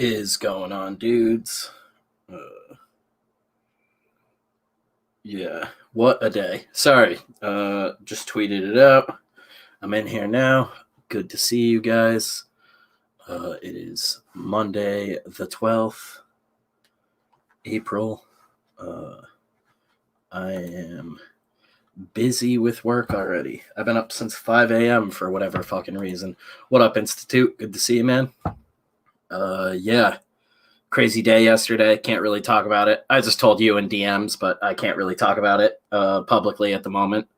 is going on, dudes? Yeah, what a day. Sorry, just tweeted it out. I'm in here now. Good to see you guys. It is Monday the 12th, April. I am busy with work already. I've been up since 5 a.m. for whatever fucking reason. What up, Institute? Good to see you, man. Yeah. Crazy day yesterday. Can't really talk about it. I just told you in DMs, but I can't really talk about it publicly at the moment.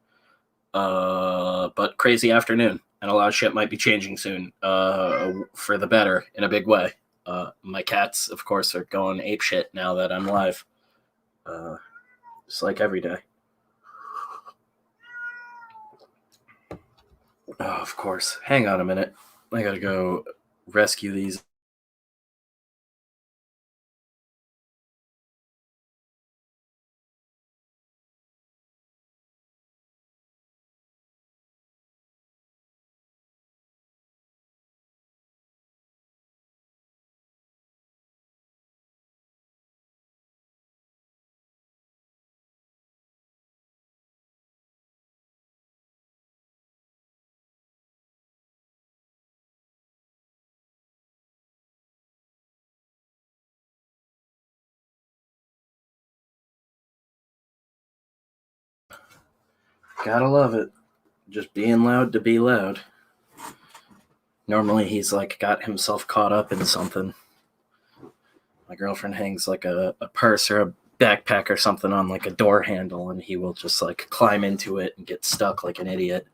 But crazy afternoon, and a lot of shit might be changing soon for the better in a big way. My cats, of course, are going ape shit now that I'm live. Just like every day. Oh, of course. Hang on a minute. I gotta go rescue these. Gotta love it. Just being loud to be loud. Normally he's like got himself caught up in something. My girlfriend hangs like a purse or a backpack or something on like a door handle, and he will just like climb into it and get stuck like an idiot.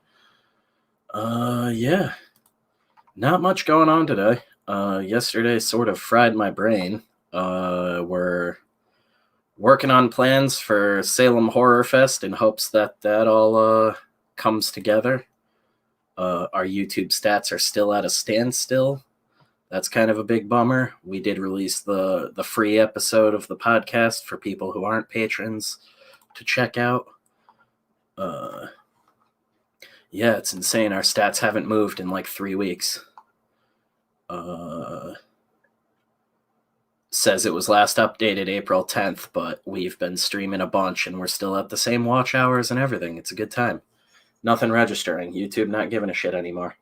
Yeah. Not much going on today. Yesterday sort of fried my brain. We're working on plans for Salem Horror Fest in hopes that all comes together. Our YouTube stats are still at a standstill. That's kind of a big bummer. We did release the free episode of the podcast for people who aren't patrons to check out. Yeah, it's insane. Our stats haven't moved in like 3 weeks. Says it was last updated April 10th, but we've been streaming a bunch and we're still at the same watch hours and everything. It's a good time. Nothing registering. YouTube not giving a shit anymore.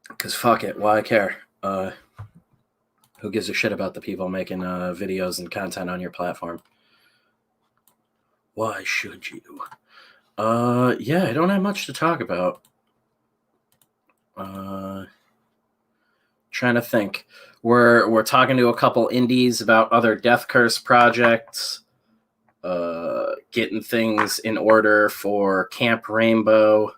Because fuck it, why care? Who gives a shit about the people making videos and content on your platform? Why should you? Yeah, I don't have much to talk about. Trying to think. We're talking to a couple indies about other Death Curse projects. Getting things in order for Camp Rainbow.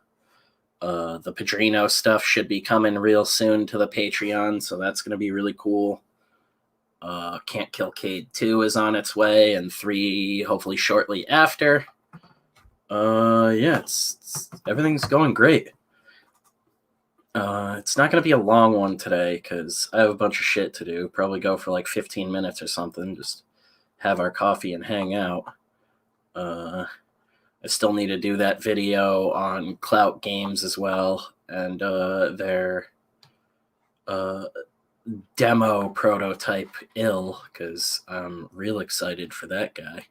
The Padrino stuff should be coming real soon to the Patreon, so that's going to be really cool. Can't Kill Cade 2 is on its way, and 3 hopefully shortly after. Yeah, it's everything's going great. It's not going to be a long one today because I have a bunch of shit to do. Probably go for like 15 minutes or something. Just have our coffee and hang out. I still need to do that video on Clout Games as well, and their demo prototype Ill, because I'm real excited for that guy.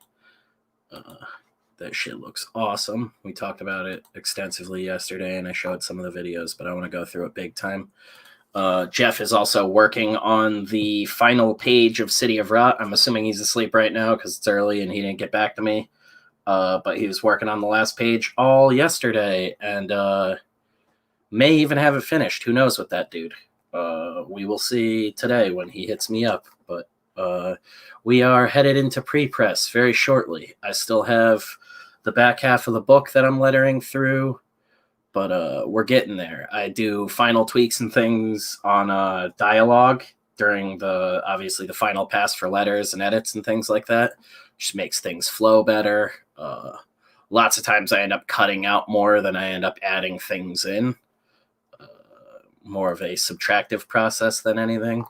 That shit looks awesome. We talked about it extensively yesterday, and I showed some of the videos, but I want to go through it big time. Jeff is also working on the final page of City of Rot. I'm assuming he's asleep right now because it's early and he didn't get back to me. But he was working on the last page all yesterday, and may even have it finished. Who knows with that dude? We will see today when he hits me up. But we are headed into pre-press very shortly. I still have the back half of the book that I'm lettering through, but we're getting there. I do final tweaks and things on dialogue during obviously the final pass for letters and edits and things like that. Just makes things flow better. Lots of times I end up cutting out more than I end up adding things in. More of a subtractive process than anything.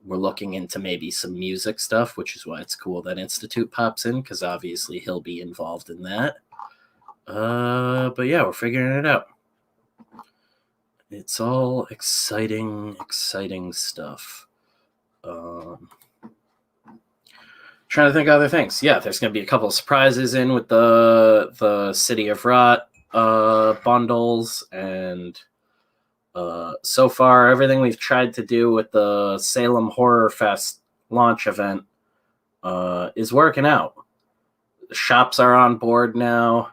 We're looking into maybe some music stuff, which is why it's cool that Institute pops in, because obviously he'll be involved in that. But yeah, we're figuring it out. it's all exciting stuff. Trying to think of other things. Yeah, there's going to be a couple of surprises in with the City of Rot bundles, and so far everything we've tried to do with the Salem Horror Fest launch event is working out. The shops are on board now.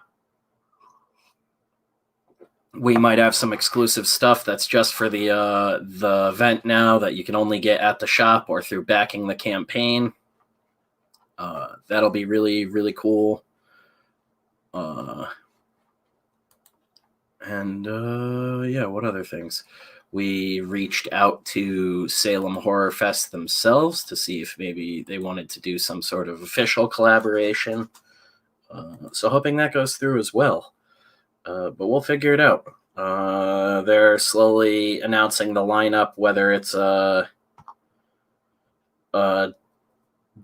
We might have some exclusive stuff that's just for the event now that you can only get at the shop or through backing the campaign. That'll be really, really cool. Yeah, what other things? We reached out to Salem Horror Fest themselves to see if maybe they wanted to do some sort of official collaboration. So hoping that goes through as well. But we'll figure it out. They're slowly announcing the lineup, whether it's a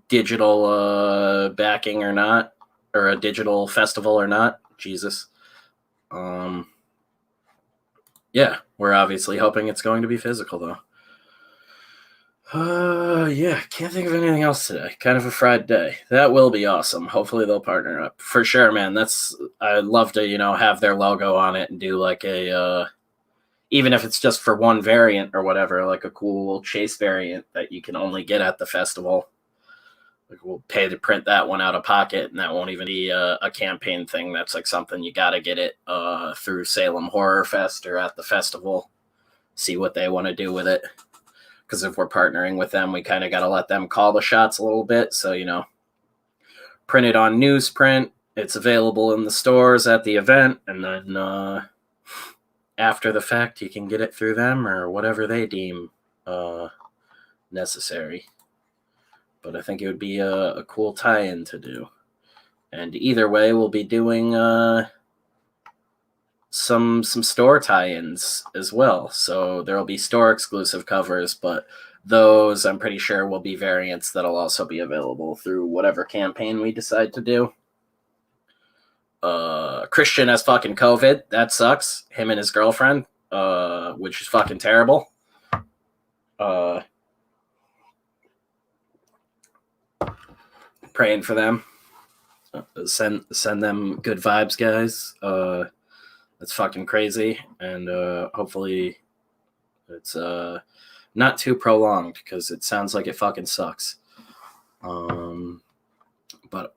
digital backing or not, or a digital festival or not. Jesus. Yeah, we're obviously hoping it's going to be physical, though. Yeah, can't think of anything else today. Kind of a fried day. That will be awesome. Hopefully they'll partner up. For sure, man. I'd love to, have their logo on it and do like a, even if it's just for one variant or whatever, like a cool chase variant that you can only get at the festival. Like we'll pay to print that one out of pocket, and that won't even be a campaign thing. That's like something you got to get it through Salem Horror Fest or at the festival. See what they want to do with it. Because if we're partnering with them, we kind of got to let them call the shots a little bit. So, print it on newsprint. It's available in the stores at the event. And then after the fact, you can get it through them or whatever they deem necessary. But I think it would be a cool tie-in to do. And either way, we'll be doing some store tie-ins as well. So there will be store exclusive covers, but those I'm pretty sure will be variants that'll also be available through whatever campaign we decide to do. Christian has fucking COVID. That sucks. Him and his girlfriend, which is fucking terrible. Praying for them. Send them good vibes, guys. That's fucking crazy, and hopefully it's not too prolonged, because it sounds like it fucking sucks. But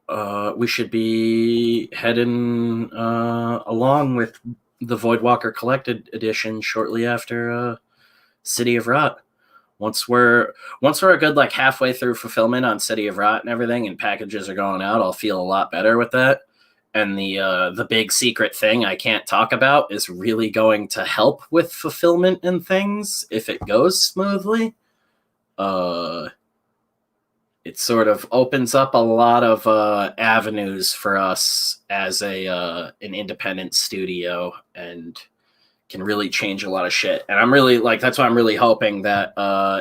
we should be heading along with the Voidwalker Collected Edition shortly after City of Rot. Once we're a good like halfway through fulfillment on City of Rot and everything, and packages are going out, I'll feel a lot better with that. And the big secret thing I can't talk about is really going to help with fulfillment and things if it goes smoothly. It sort of opens up a lot of avenues for us as an independent studio, and can really change a lot of shit. And I'm really that's why I'm really hoping that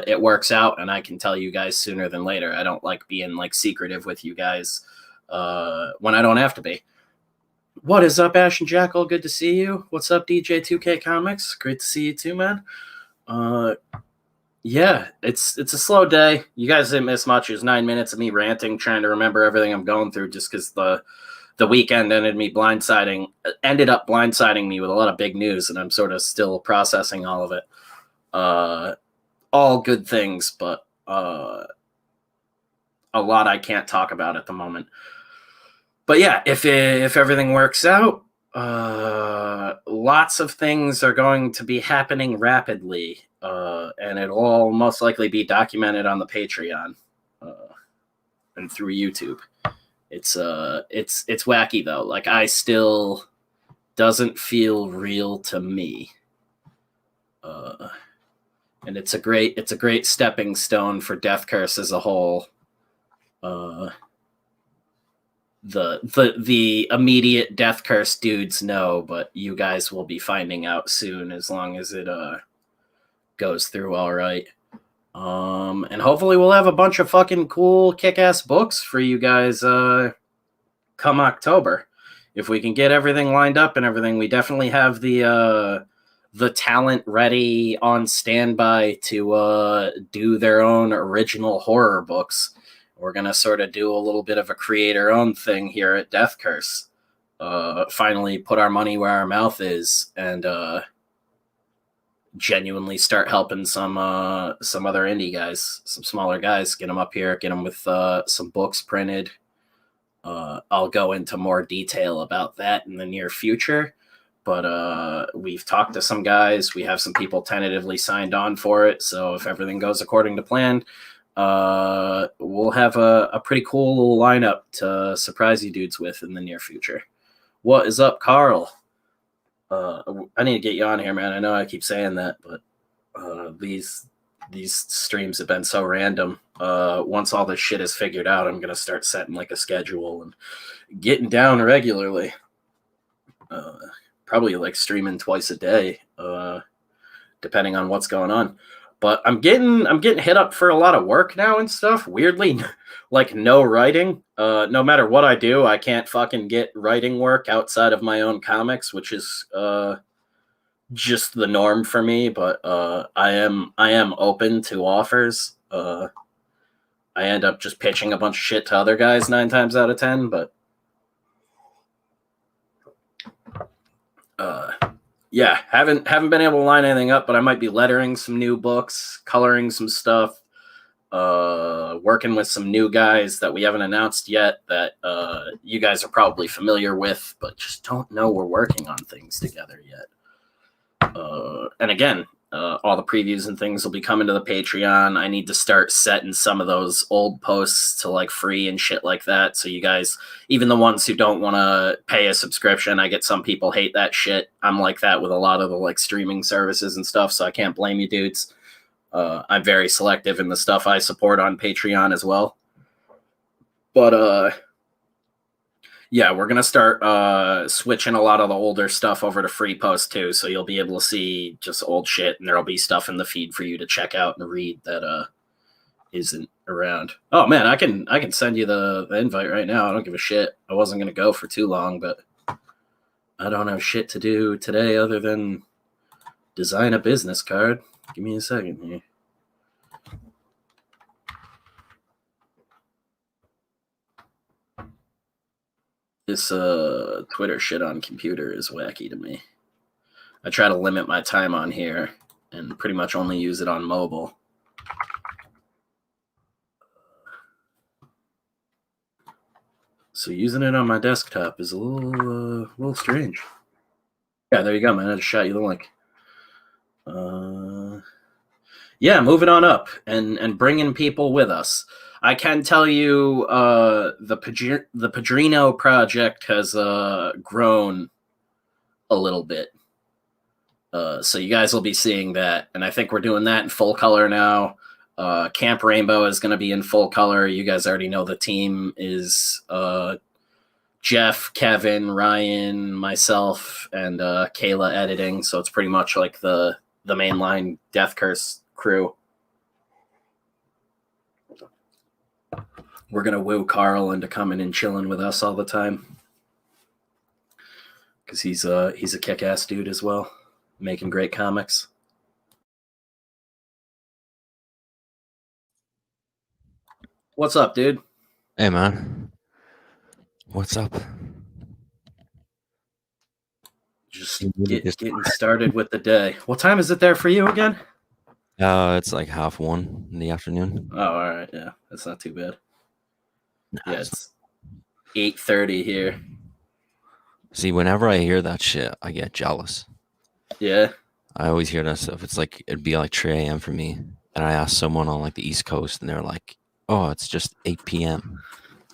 it works out and I can tell you guys sooner than later. I don't like being secretive with you guys when I don't have to be. What is up, Ash and Jackal? Good to see you. What's up, DJ2K Comics? Great to see you too, man. Yeah, it's a slow day. You guys didn't miss much. It was 9 minutes of me ranting, trying to remember everything I'm going through, just because the weekend ended up blindsiding me with a lot of big news, and I'm sort of still processing all of it. All good things, but a lot I can't talk about at the moment. But yeah, if everything works out, lots of things are going to be happening rapidly, and it'll all most likely be documented on the Patreon and through YouTube. It's wacky though. I still doesn't feel real to me. And it's a great stepping stone for Death Curse as a whole. The immediate Death Curse dudes know, but you guys will be finding out soon, as long as it goes through all right. And hopefully we'll have a bunch of fucking cool kick-ass books for you guys come October. If we can get everything lined up and everything, we definitely have the the talent ready on standby to do their own original horror books. We're going to sort of do a little bit of a creator-owned thing here at Death Curse. Finally put our money where our mouth is and genuinely start helping some other indie guys, some smaller guys, get them up here, get them with some books printed. I'll go into more detail about that in the near future. But we've talked to some guys. We have some people tentatively signed on for it. So if everything goes according to plan, we'll have a pretty cool little lineup to surprise you dudes with in the near future. What is up, Carl? I need to get you on here, man. I know I keep saying that, but these streams have been so random. Once all this shit is figured out, I'm going to start setting like a schedule and getting down regularly. Probably like streaming twice a day, depending on what's going on. But I'm getting hit up for a lot of work now and stuff. Weirdly, like no writing. No matter what I do, I can't fucking get writing work outside of my own comics, which is just the norm for me. But I am open to offers. I end up just pitching a bunch of shit to other guys 9 times out of 10, but yeah, haven't been able to line anything up, but I might be lettering some new books, coloring some stuff, working with some new guys that we haven't announced yet that you guys are probably familiar with, but just don't know we're working on things together yet. And again, all the previews and things will be coming to the Patreon. I need to start setting some of those old posts to like free and shit like that. So you guys, even the ones who don't want to pay a subscription, I get some people hate that shit. I'm like that with a lot of the like streaming services and stuff. So I can't blame you dudes. I'm very selective in the stuff I support on Patreon as well. But yeah, we're going to start switching a lot of the older stuff over to free post too. So you'll be able to see just old shit, and there'll be stuff in the feed for you to check out and read that isn't around. Oh man, I can send you the invite right now. I don't give a shit. I wasn't going to go for too long, but I don't have shit to do today other than design a business card. Give me a second here. This Twitter shit on computer is wacky to me. I try to limit my time on here and pretty much only use it on mobile. So using it on my desktop is a little strange. Yeah, there you go, man. I just shot you the link. Yeah, moving on up and bringing people with us. I can tell you the Padrino project has grown a little bit. So you guys will be seeing that. And I think we're doing that in full color now. Camp Rainbow is going to be in full color. You guys already know the team is Jeff, Kevin, Ryan, myself, and Kayla editing. So it's pretty much like the mainline Death Curse crew. We're going to woo Carl into coming and chilling with us all the time. Because he's a kick-ass dude as well, making great comics. What's up, dude? Hey, man. What's up? Just getting started with the day. What time is it there for you again? It's like 1:30 in the afternoon. Oh, all right. Yeah, that's not too bad. Yeah, it's 8:30 here. See, whenever I hear that shit, I get jealous. Yeah. I always hear that stuff. It's like, it'd be like 3 a.m. for me. And I ask someone on like the East Coast and they're like, oh, it's just 8 p.m.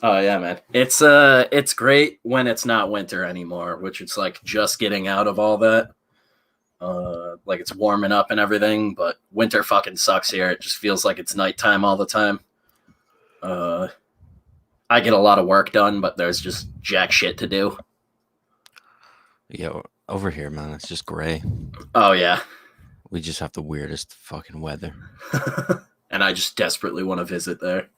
Oh yeah, man. It's great when it's not winter anymore, which it's like just getting out of all that. Like it's warming up and everything, but winter fucking sucks here. It just feels like it's nighttime all the time. I get a lot of work done, but there's just jack shit to do. Yeah, over here, man, it's just gray. Oh yeah. We just have the weirdest fucking weather. And I just desperately want to visit there.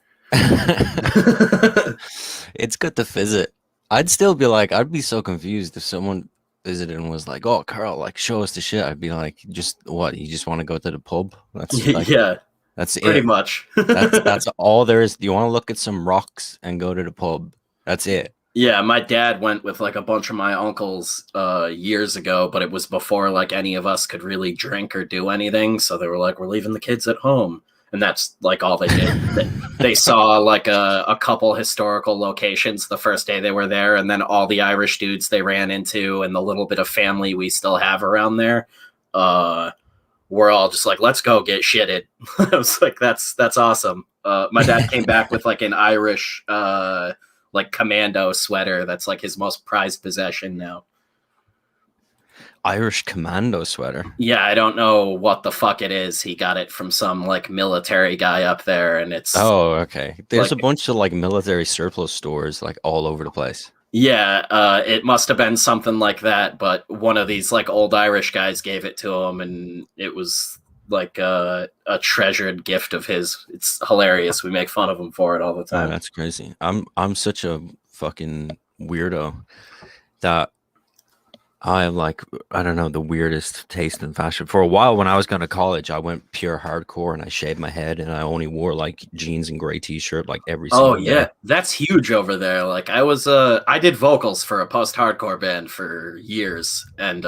It's good to visit. I'd still be like, I'd be so confused if someone visited and was like, "Oh, Carl, like show us the shit," I'd be like, "Just what? You just want to go to the pub? That's like Yeah, that's pretty it. much. That's all there is. You want to look at some rocks and go to the pub. That's it." Yeah, my dad went with like a bunch of my uncles years ago, but it was before like any of us could really drink or do anything. So they were like, "We're leaving the kids at home," and that's like all they did. They saw like a couple historical locations the first day they were there, and then all the Irish dudes they ran into and the little bit of family we still have around there. We're all just like, "Let's go get shitted." I was like, that's awesome. My dad came back with like an Irish like commando sweater that's like his most prized possession now. Irish commando sweater. Yeah, I don't know what the fuck it is. He got it from some like military guy up there, and it's Okay. There's like, a bunch of like military surplus stores like all over the place. yeah, it must have been something like that. But one of these like old Irish guys gave it to him, and it was like a treasured gift of his. It's hilarious. We make fun of him for it all the time. Oh, that's crazy. I'm such a fucking weirdo that I have like, I don't know, the weirdest taste in fashion. For a while when I was going to college, I went pure hardcore and I shaved my head and I only wore like jeans and gray t-shirt like every Oh single day. yeah, that's huge over there. Like I did vocals for a post-hardcore band for years, and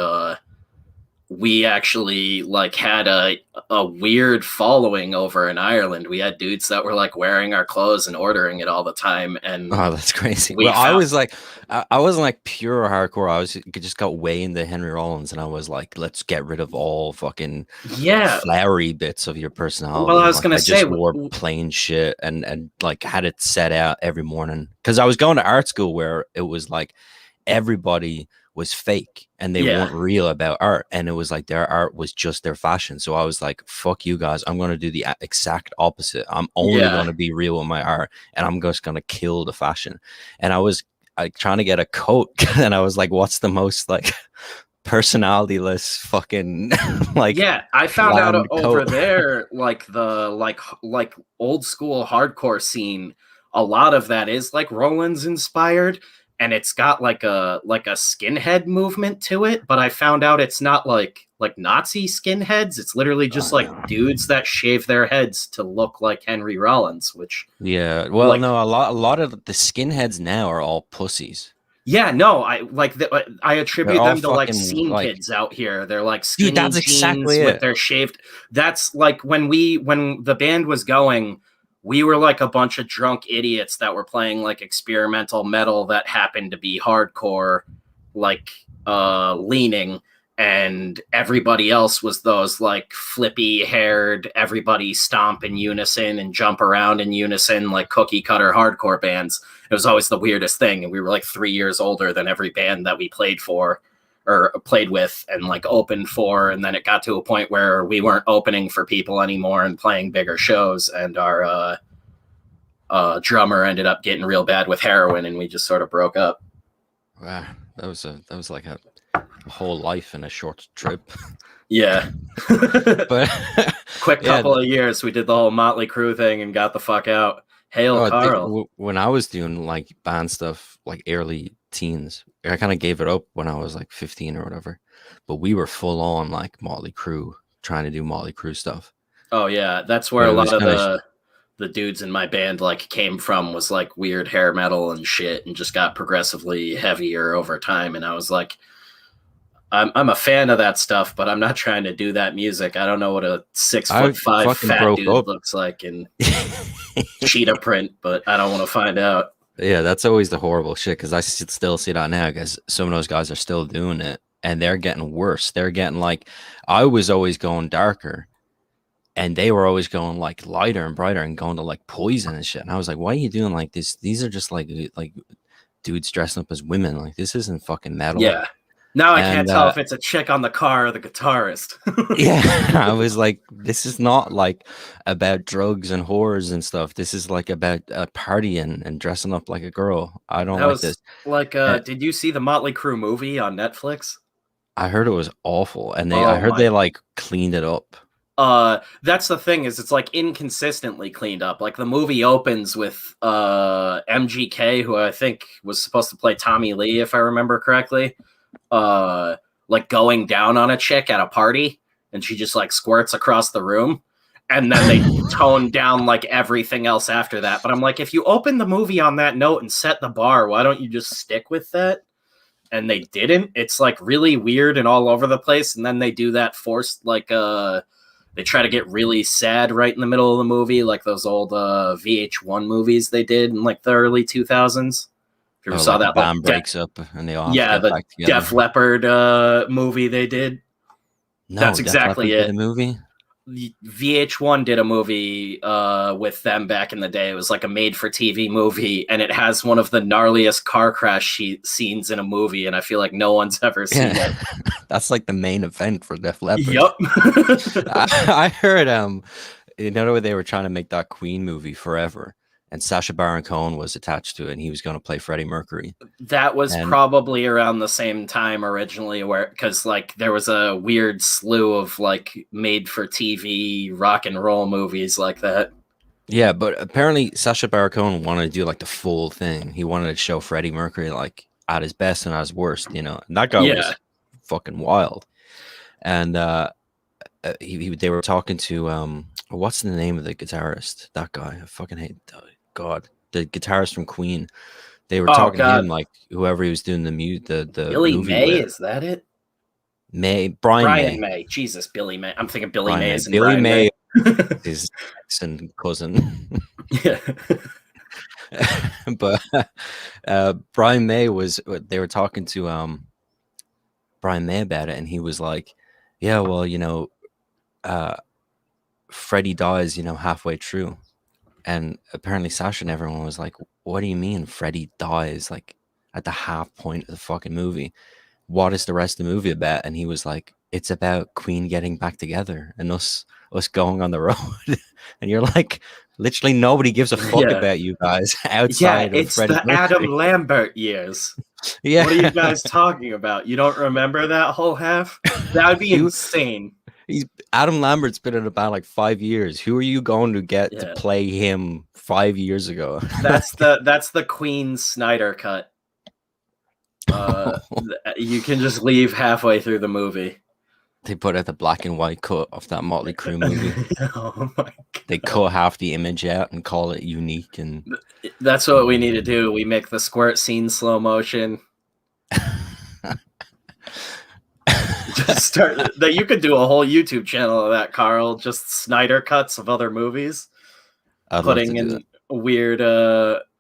we actually like had a weird following over in Ireland. We had dudes that were like wearing our clothes and ordering it all the time, and Oh, that's crazy. we Well, I found was like, I wasn't like pure hardcore. I was just got way into Henry Rollins, and I was like, let's get rid of all fucking yeah. flowery bits of your Well, personality. I And was like, gonna I say, just wore plain shit and like had it set out every morning because I was going to art school where it was like everybody was fake and they yeah, weren't real about art, and it was like their art was just their fashion. So I was like, fuck you guys, I'm going to do the exact opposite. I'm only yeah, going to be real with my art and I'm just going to kill the fashion. And I was like trying to get a coat and I was like, what's the most like personalityless fucking like yeah. I found out bland over coat? there, like the like old school hardcore scene. A lot of that is like Roland's inspired, and it's got like a skinhead movement to it. But I found out it's not like Nazi skinheads. It's literally just like No. dudes that shave their heads to look like Henry Rollins, which Yeah, well, like no, a lot of the skinheads now are all pussies. yeah, no, I They're attribute all them to like fucking scene like, kids out here. They're like dude, skinny that's jeans exactly with it. their shaved. That's like when the band was going, we were like a bunch of drunk idiots that were playing like experimental metal that happened to be hardcore, like leaning, and everybody else was those like flippy haired, everybody stomp in unison and jump around in unison like cookie cutter hardcore bands. It was always the weirdest thing, and we were like 3 years older than every band that we played for or played with and like opened for, and then it got to a point where we weren't opening for people anymore and playing bigger shows, and our drummer ended up getting real bad with heroin, and we just sort of broke up. Wow, that was like a whole life in a short trip. Yeah. But Quick yeah, couple of years, we did the whole Motley Crue thing and got the fuck out. Hail Carl. when I was doing like band stuff, like early teens, I kind of gave it up when I was like 15 or whatever. But we were full on like Motley Crue, trying to do Motley Crue stuff. Oh yeah, that's where But a it was lot of kind of the dudes in my band like came from, was like weird hair metal and shit, and just got progressively heavier over time. And I was like, I'm a fan of that stuff, but I'm not trying to do that music. I don't know what a 6'5" fucking fat broke dude up. looks like in cheetah print, but I don't want to find out. Yeah, that's always the horrible shit because I still see that now because some of those guys are still doing it and they're getting worse. They're getting like, I was always going darker and they were always going like lighter and brighter and going to like Poison and shit. And I was like, why are you doing like this? These are just like dudes dressing up as women. Like, this isn't fucking metal. Yeah. Now I can't And tell if it's a chick on the car or the guitarist. yeah, I was like, this is not like about drugs and whores and stuff. This is like about partying and dressing up like a girl. I don't That like this. was like, And did you see the Motley Crue movie on Netflix? I heard it was awful, and I Oh heard my. they like cleaned it up. That's the thing, is it's like inconsistently cleaned up. Like the movie opens with MGK, who I think was supposed to play Tommy Lee, if I remember correctly. like going down on a chick at a party, and she just like squirts across the room, and then they tone down like everything else after that. But I'm like, if you open the movie on that note and set the bar, why don't you just stick with that? And they didn't. It's like really weird and all over the place, and then they do that forced like they try to get really sad right in the middle of the movie, like those old VH1 movies they did in like the early 2000s. If you ever saw like that, the band breaks up and they all have to get the back together. Def Leppard movie they did. No, That's Def exactly Leppard it. did a movie. VH1 did a movie with them back in the day. It was like a made-for-TV movie, and it has one of the gnarliest car crash scenes in a movie, and I feel like no one's ever seen it. That's like the main event for Def Leppard. Yup. I heard you know, they were trying to make that Queen movie Forever, and Sacha Baron Cohen was attached to it, and he was going to play Freddie Mercury. That was probably around the same time originally, where because like there was a weird slew of like made for TV rock and roll movies like that. Yeah, but apparently Sacha Baron Cohen wanted to do like the full thing. He wanted to show Freddie Mercury like at his best and at his worst, you know. And that guy was fucking wild. And they were talking to what's the name of the guitarist? That guy. I fucking hate God. The guitarist from Queen. They were talking to him like whoever he was doing the Billy movie May, with. is that it? Brian May. Jesus, Billy May. I'm thinking Billy Brian May May. is in Billy Brian May May. his ex cousin. Yeah. But Brian May was, they were talking to Brian May about it, and he was like, yeah, well, you know, Freddie dies, you know, halfway through. And apparently Sasha and everyone was like, what do you mean Freddie dies like at the half point of the fucking movie? What is the rest of the movie about? And he was like, it's about Queen getting back together and us going on the road. And you're like, literally nobody gives a fuck about you guys outside of Freddie Mercury. Adam Lambert years. Yeah. What are you guys talking about? You don't remember that whole half? That would be insane. Adam Lambert's been in a band like 5 years. Who are you going to get to play him 5 years ago? That's the Queen Snyder cut. You can just leave halfway through the movie. They put out the black and white cut of that Motley Crue movie. Oh my God. They cut half the image out and call it unique. And that's what we need to do. We make the squirt scene slow motion. Just start that. You could do a whole YouTube channel of that, Carl. Just Snyder cuts of other movies, putting in weird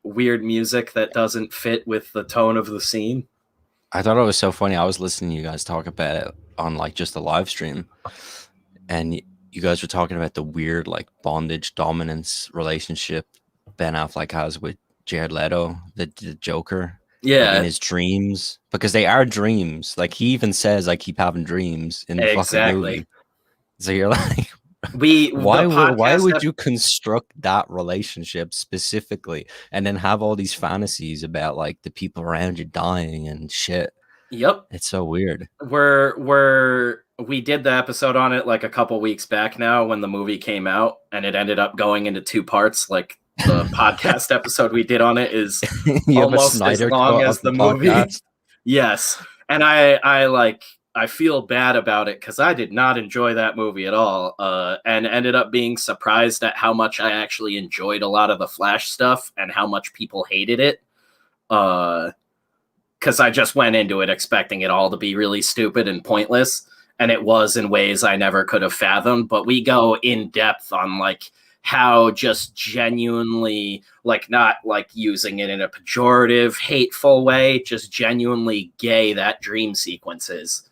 music that doesn't fit with the tone of the scene. I thought it was so funny. I was listening to you guys talk about it on like just a live stream, and you guys were talking about the weird like bondage dominance relationship Ben Affleck has with Jared Leto, the Joker. Yeah, like in his dreams, because they are dreams. Like he even says, I keep having dreams in the fucking movie. So you're like, why would you construct that relationship specifically and then have all these fantasies about like the people around you dying and shit? Yep, it's so weird. We did the episode on it like a couple weeks back now when the movie came out, and it ended up going into 2 parts. Like the podcast episode we did on it is almost as long as the movie. Yes, and I feel bad about it because I did not enjoy that movie at all, and ended up being surprised at how much I actually enjoyed a lot of the Flash stuff and how much people hated it. Because I just went into it expecting it all to be really stupid and pointless, and it was in ways I never could have fathomed. But we go in depth on like how just genuinely, like not like using it in a pejorative, hateful way, just genuinely gay that dream sequence is.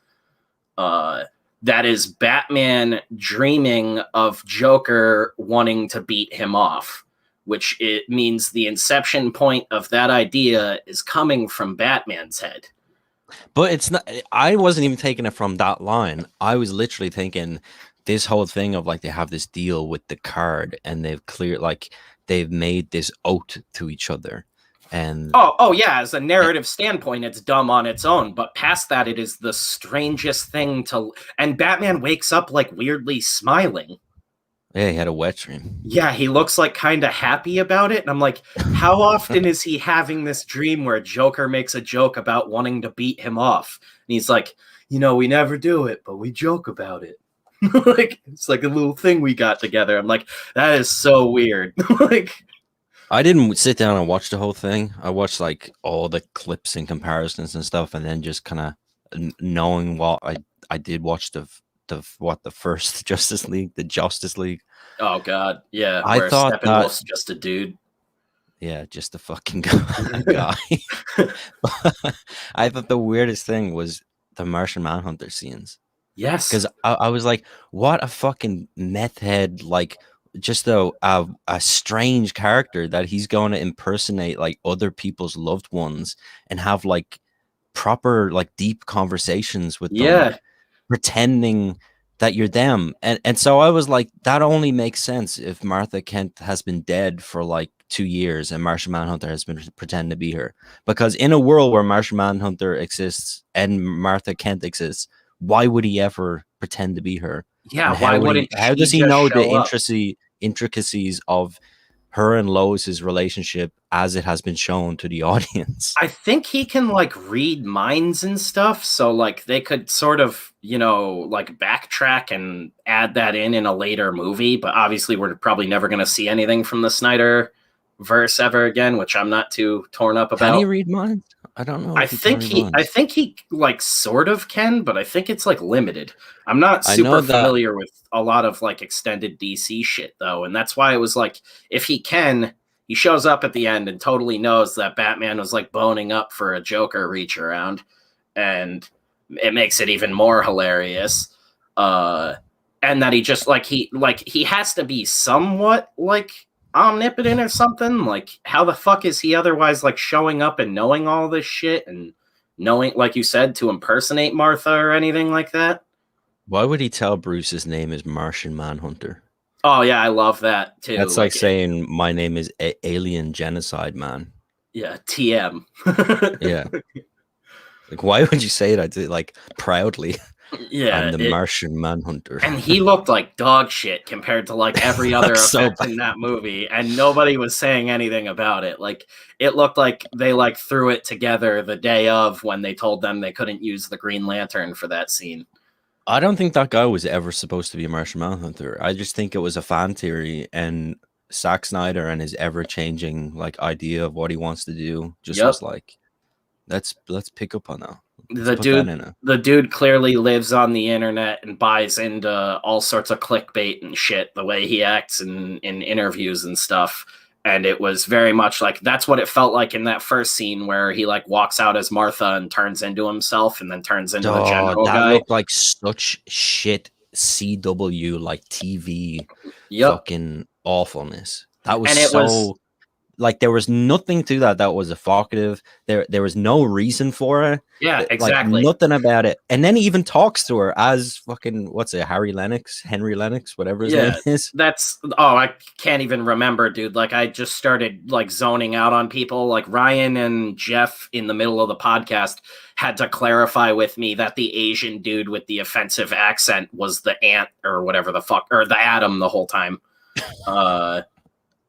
That is Batman dreaming of Joker wanting to beat him off, which it means the inception point of that idea is coming from Batman's head. But it's not, I wasn't even taking it from that line. I was literally thinking this whole thing of like they have this deal with the card and they've made this oath to each other. And oh yeah, as a narrative standpoint, it's dumb on its own, but past that, it is the strangest thing to. And Batman wakes up like weirdly smiling. Yeah, he had a wet dream. Yeah, he looks like kind of happy about it. And I'm like, how often is he having this dream where Joker makes a joke about wanting to beat him off? And he's like, we never do it, but we joke about it. Like, it's like a little thing we got together. I'm like, that is so weird. Like, I didn't sit down and watch the whole thing. I watched like all the clips and comparisons and stuff, and then just kind of knowing what I did watch the first Justice League. oh God, yeah, I where thought that Steppenwolf's just a dude. yeah, just the fucking guy. I thought the weirdest thing was the Martian Manhunter scenes. Yes. Because I was like, what a fucking meth head, like just a strange character that he's going to impersonate like other people's loved ones and have like proper like deep conversations with them, Yeah. pretending that you're them. And so I was like, that only makes sense if Martha Kent has been dead for like 2 years and Martian Manhunter has been pretending to be her. Because in a world where Martian Manhunter exists and Martha Kent exists, why would he ever pretend to be her? Yeah. And Why wouldn't how she does he just know the show up? intricacies of her and Lois's relationship as it has been shown to the audience? I think he can like read minds and stuff, so like they could sort of, like backtrack and add that in a later movie, but obviously we're probably never going to see anything from the Snyder verse ever again, which I'm not too torn up Can he about. read minds? I don't know I if he can think read he I minds. think he like sort of can, but I think it's like limited. I'm not I know super that. familiar with a lot of like extended DC shit though, and that's why it was like if he can, he shows up at the end and totally knows that Batman was like boning up for a Joker reach around, and it makes it even more hilarious. And that he just he has to be somewhat like omnipotent or something. Like, how the fuck is he otherwise like showing up and knowing all this shit and knowing, like you said, to impersonate Martha or anything like that? Why would he tell Bruce his name is Martian Manhunter? Oh yeah, I love that too. That's like saying my name is Alien Genocide Man. Yeah, TM. Yeah. Like, why would you say that like proudly? I'm Yeah, the Martian Manhunter. and he looked like dog shit compared to like every other So effect in that movie, and nobody was saying anything about it. Like, it looked like they like threw it together the day of when they told them they couldn't use the Green Lantern for that scene. I don't think that guy was ever supposed to be a Martian Manhunter. I just think it was a fan theory, and Zack Snyder and his ever changing like idea of what he wants to do just Yep. was like, let's pick up on that. Let's the put that dude in it. the dude clearly lives on the internet and buys into all sorts of clickbait and shit the way he acts in interviews and stuff, and it was very much like that's what it felt like in that first scene where he like walks out as Martha and turns into himself and then turns into the Oh, general that guy. looked like such shit CW like TV Yep. fucking awfulness. That was And it was, so like there was nothing to that was evocative. There was no reason for it. yeah, Like exactly. nothing about it. And then he even talks to her as fucking what's it, Henry Lennox, whatever his name Yeah, is. I can't even remember, dude. Like, I just started like zoning out on people. Like, Ryan and Jeff in the middle of the podcast had to clarify with me that the Asian dude with the offensive accent was the ant or whatever the fuck, or the Atom the whole time.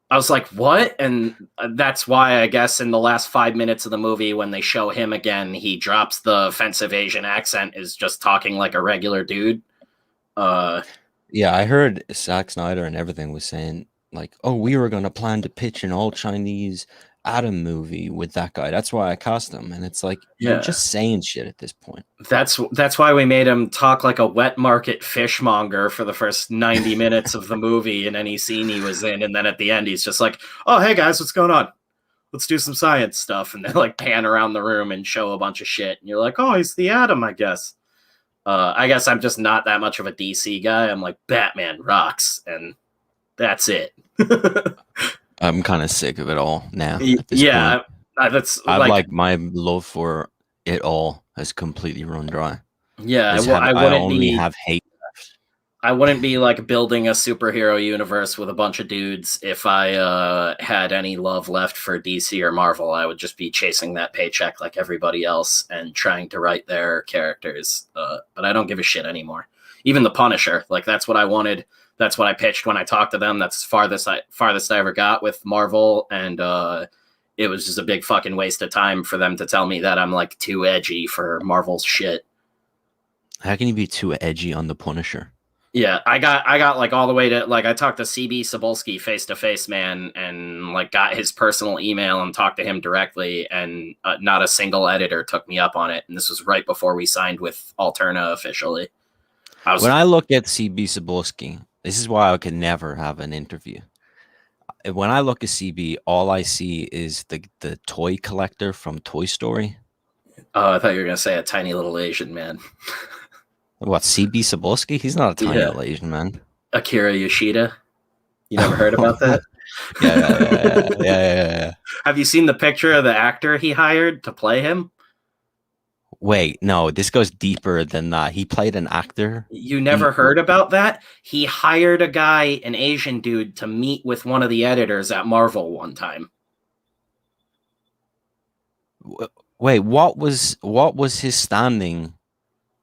I was like, what? And that's why I guess in the last 5 minutes of the movie, when they show him again, he drops the offensive Asian accent, is just talking like a regular dude. Yeah, I heard Zack Snyder and everything was saying like, "Oh, we were gonna plan to pitch an all Chinese Adam movie with that guy. That's why I cast him." And it's like you're Yeah. just saying shit at this point. That's why we made him talk like a wet market fishmonger for the first 90 minutes of the movie in any scene he was in, and then at the end he's just like, "Oh, hey guys, what's going on? Let's do some science stuff," and then like pan around the room and show a bunch of shit, and you're like, "Oh, he's the Atom, I guess." I guess I'm just not that much of a DC guy. I'm like, Batman rocks, and that's it. I'm kind of sick of it all now at this Yeah, point. that's I've like, like my love for it all has completely run dry. yeah. I only have hate. I wouldn't be like building a superhero universe with a bunch of dudes if I had any love left for DC or Marvel. I would just be chasing that paycheck like everybody else and trying to write their characters. But I don't give a shit anymore. Even the Punisher, like that's what I wanted That's what I pitched when I talked to them. That's farthest I ever got with Marvel, and it was just a big fucking waste of time for them to tell me that I'm like too edgy for Marvel's shit. How can you be too edgy on the Punisher? Yeah, I got like all the way to like I talked to CB Cebulski face to face, man, and like got his personal email and talked to him directly, and not a single editor took me up on it. And this was right before we signed with Alterna officially. When I look at CB Cebulski, this is why I could never have an interview. When I look at CB, all I see is the toy collector from Toy Story. Oh, I thought you were gonna say a tiny little Asian man. What, CB Cebulski? He's not a tiny little Asian man. Akira Yoshida. You never heard about that? Yeah. Have you seen the picture of the actor he hired to play him? Wait, no, this goes deeper than that. He played an actor. You never heard about that? He hired a guy, an Asian dude, to meet with one of the editors at Marvel one time. Wait, what was his standing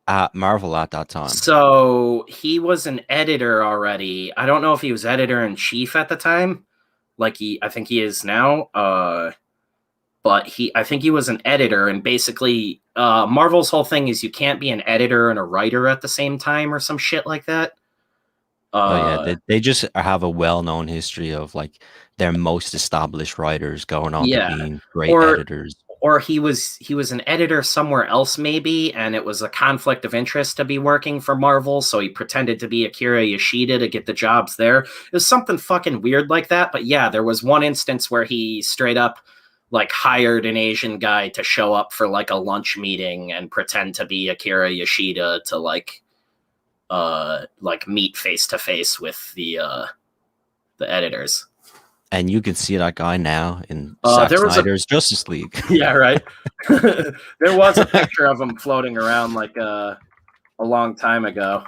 at Marvel at that time? So he was an editor already. I don't know if he was editor-in-chief at the time. Like I think he is now. But I think he was an editor, and basically Marvel's whole thing is you can't be an editor and a writer at the same time or some shit like that. They just have a well-known history of like their most established writers going on to being great editors. Or he was an editor somewhere else maybe, and it was a conflict of interest to be working for Marvel, so he pretended to be Akira Yoshida to get the jobs there. It was something fucking weird like that, but yeah, there was one instance where he straight up like hired an Asian guy to show up for like a lunch meeting and pretend to be Akira Yoshida to like meet face to face with the editors. And you can see that guy now in Zack Snyder's Justice League. Yeah, right. There was a picture of him floating around like a long time ago.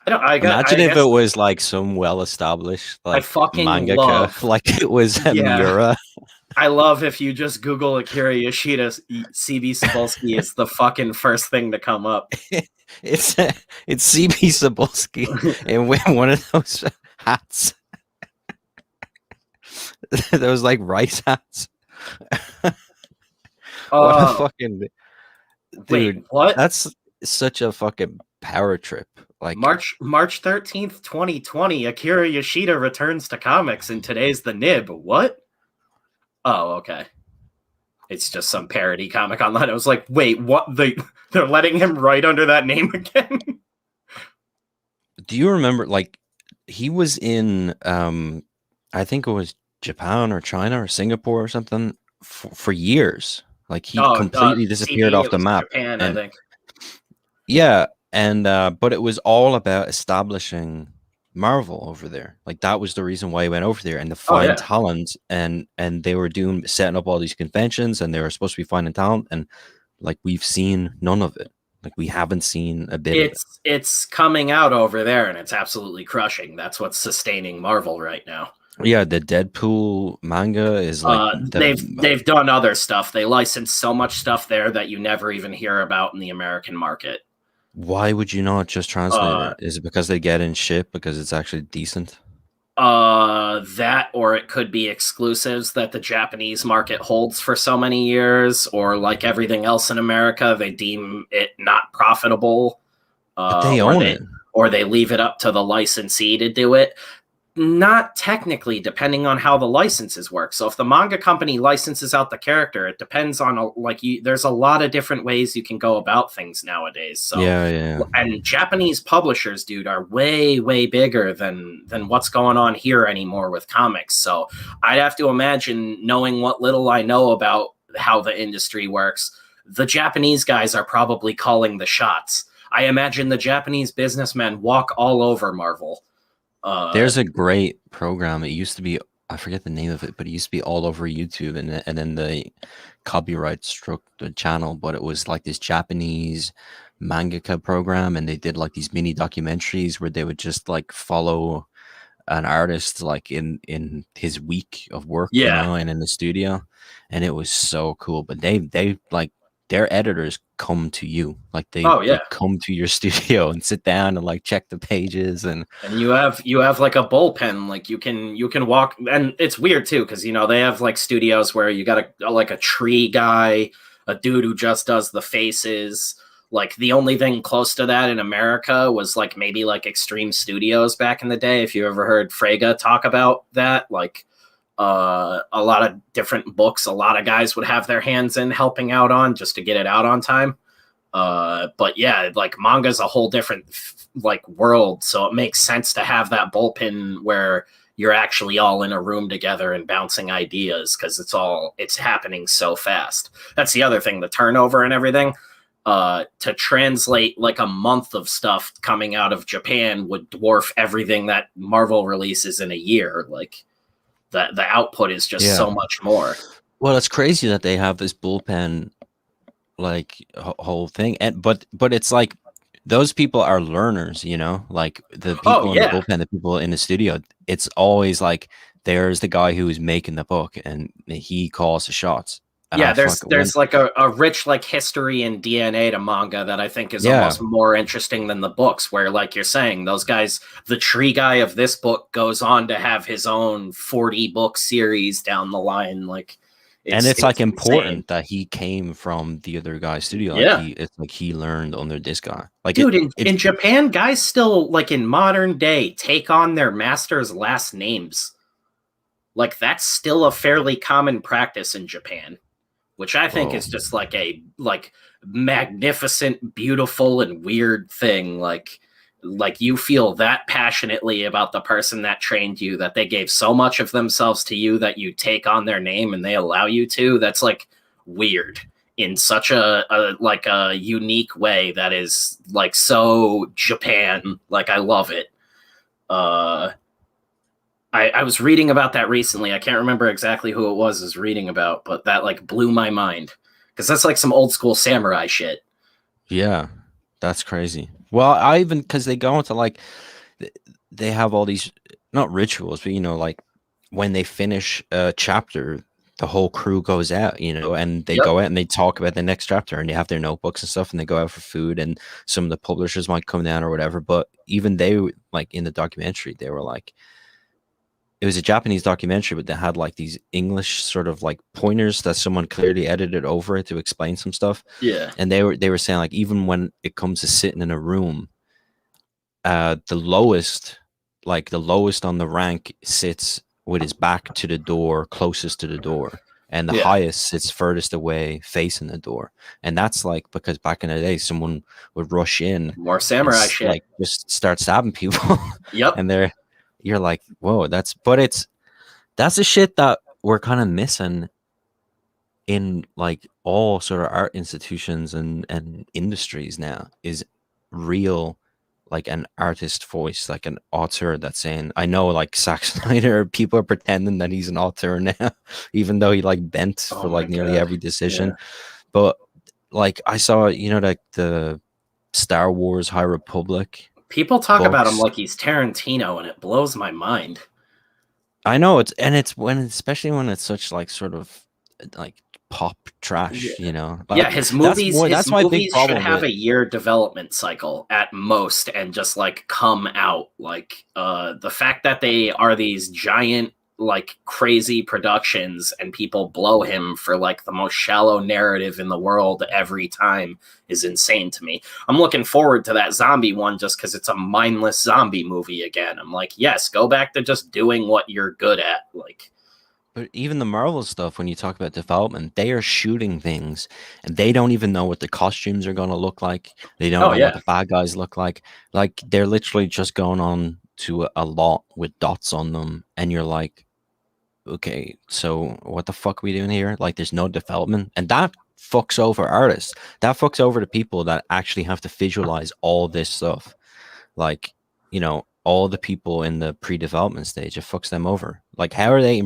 Imagine if it was like some well-established like mangaka, like it was Miura. I love if you just Google Akira Yoshida, CB Cebulski, it's the fucking first thing to come up. It's CB Cebulski and with one of those hats. Those like rice hats. What a fucking dude! Wait, what? That's such a fucking power trip. Like March 13th, 2020, Akira Yoshida returns to comics, and today's the nib. What? Oh, okay. It's just some parody comic online. I was like, wait, what? They're letting him write under that name again? Do you remember? Like, he was in, I think it was Japan or China or Singapore or something for years. Like he completely disappeared off the map. Japan, I think. Yeah, and but it was all about establishing Marvel over there. Like that was the reason why he went over there, and to find talent, and they were setting up all these conventions, and they were supposed to be finding talent, and like we've seen none of it. Like we haven't seen a bit of it. It's coming out over there, and it's absolutely crushing. That's what's sustaining Marvel right now. Yeah, the Deadpool manga is like they've done other stuff. They license so much stuff there that you never even hear about in the American market. Why would you not just translate it? Is it because they get in shit because it's actually decent? That, or it could be exclusives that the Japanese market holds for so many years, or like everything else in America, they deem it not profitable. But they own it. Or they leave it up to the licensee to do it. Not technically, depending on how the licenses work. So if the manga company licenses out the character, it depends on there's a lot of different ways you can go about things nowadays. So yeah. And Japanese publishers, dude, are way, way bigger than what's going on here anymore with comics. So I'd have to imagine, knowing what little I know about how the industry works, the Japanese guys are probably calling the shots. I imagine the Japanese businessmen walk all over Marvel. There's a great program. It used to be, I forget the name of it, but it used to be all over YouTube, and then the copyright struck the channel. But it was like this Japanese mangaka program, and they did like these mini documentaries where they would just like follow an artist like in his week of work, you know, and in the studio, and it was so cool. But they like their editors come to you, like Oh they yeah. come to your studio and sit down and like check the pages. And And you have like a bullpen, like you can walk, and it's weird too because they have like studios where you got like a tree guy, a dude who just does the faces. Like the only thing close to that in America was like maybe like Extreme Studios back in the day. If you ever heard Frege talk about that, like a lot of different books, a lot of guys would have their hands in helping out on just to get it out on time. But yeah, like manga's a whole different like world, so it makes sense to have that bullpen where you're actually all in a room together and bouncing ideas because it's happening so fast. That's the other thing, the turnover and everything. To translate like a month of stuff coming out of Japan would dwarf everything that Marvel releases in a year. Like the output is just yeah, so much more. well, it's crazy that they have this bullpen like whole thing, and but it's like those people are learners, like the Oh people in the yeah. bullpen, the people in the studio. It's always like there's the guy who is making the book and he calls the shots. And Yeah, I there's fuck when there's like a rich like history and DNA to manga that I think is yeah. almost more interesting than the books, where like you're saying, those guys, the tree guy of this book goes on to have his own 40 book series down the line. Like And it's it's like it's insane. important that he came from the other guy's studio. Like Yeah. it's like he learned under this guy. Like Dude, it in Japan, guys still like in modern day take on their master's last names. Like that's still a fairly common practice in Japan, which I think whoa. is just like a like magnificent, beautiful, and weird thing. Like you feel that passionately about the person that trained you that they gave so much of themselves to you that you take on their name and they allow you to. That's like weird in such a like a unique way that is like so Japan. Like I love it. Uh I was reading about that recently. I can't remember exactly who it was reading about, but that like blew my mind because that's like some old school samurai shit. Yeah, that's crazy. Well, I even because they go into like they have all these not rituals, but like when they finish a chapter, the whole crew goes out, and they Yep. go out and they talk about the next chapter, and they have their notebooks and stuff, and they go out for food, and some of the publishers might come down or whatever. But even they, like in the documentary, they were like, it was a Japanese documentary, but they had like these English sort of like pointers that someone clearly edited over it to explain some stuff. Yeah. And they were saying like even when it comes to sitting in a room, the lowest on the rank sits with his back to the door, closest to the door, and the Yeah. highest sits furthest away, facing the door. And that's like because back in the day, someone would rush in More and samurai shit. like just start stabbing people, Yep. and you're like, whoa, that's the shit that we're kind of missing in like all sort of art institutions and industries now is real, like an artist voice, like an author that's saying, I know like Zack Snyder, people are pretending that he's an author now, even though he like bent Oh for my like nearly god. every decision. Yeah. But like I saw, like the Star Wars High Republic People talk about him books. like he's Tarantino, and it blows my mind. I know it's when, especially when it's such like sort of like pop Yeah. trash, Yeah, like his movies his that's my big movies should problem have with. a year development cycle at most and just like come out. Like the fact that they are these giant like crazy productions and people blow him for like the most shallow narrative in the world every time is insane to me. I'm looking forward to that zombie one just cuz it's a mindless zombie movie again. I'm like, "Yes, go back to just doing what you're good at." Like But even the Marvel stuff, when you talk about development, they are shooting things and they don't even know what the costumes are going to look like. They don't oh know what yeah. the bad guys look like. Like they're literally just going on to a lot with dots on them. And you're like, okay, so what the fuck are we doing here? Like there's no development. And that fucks over artists. That fucks over the people that actually have to visualize all this stuff. Like, all the people in the pre-development stage, it fucks them over. Like, how are they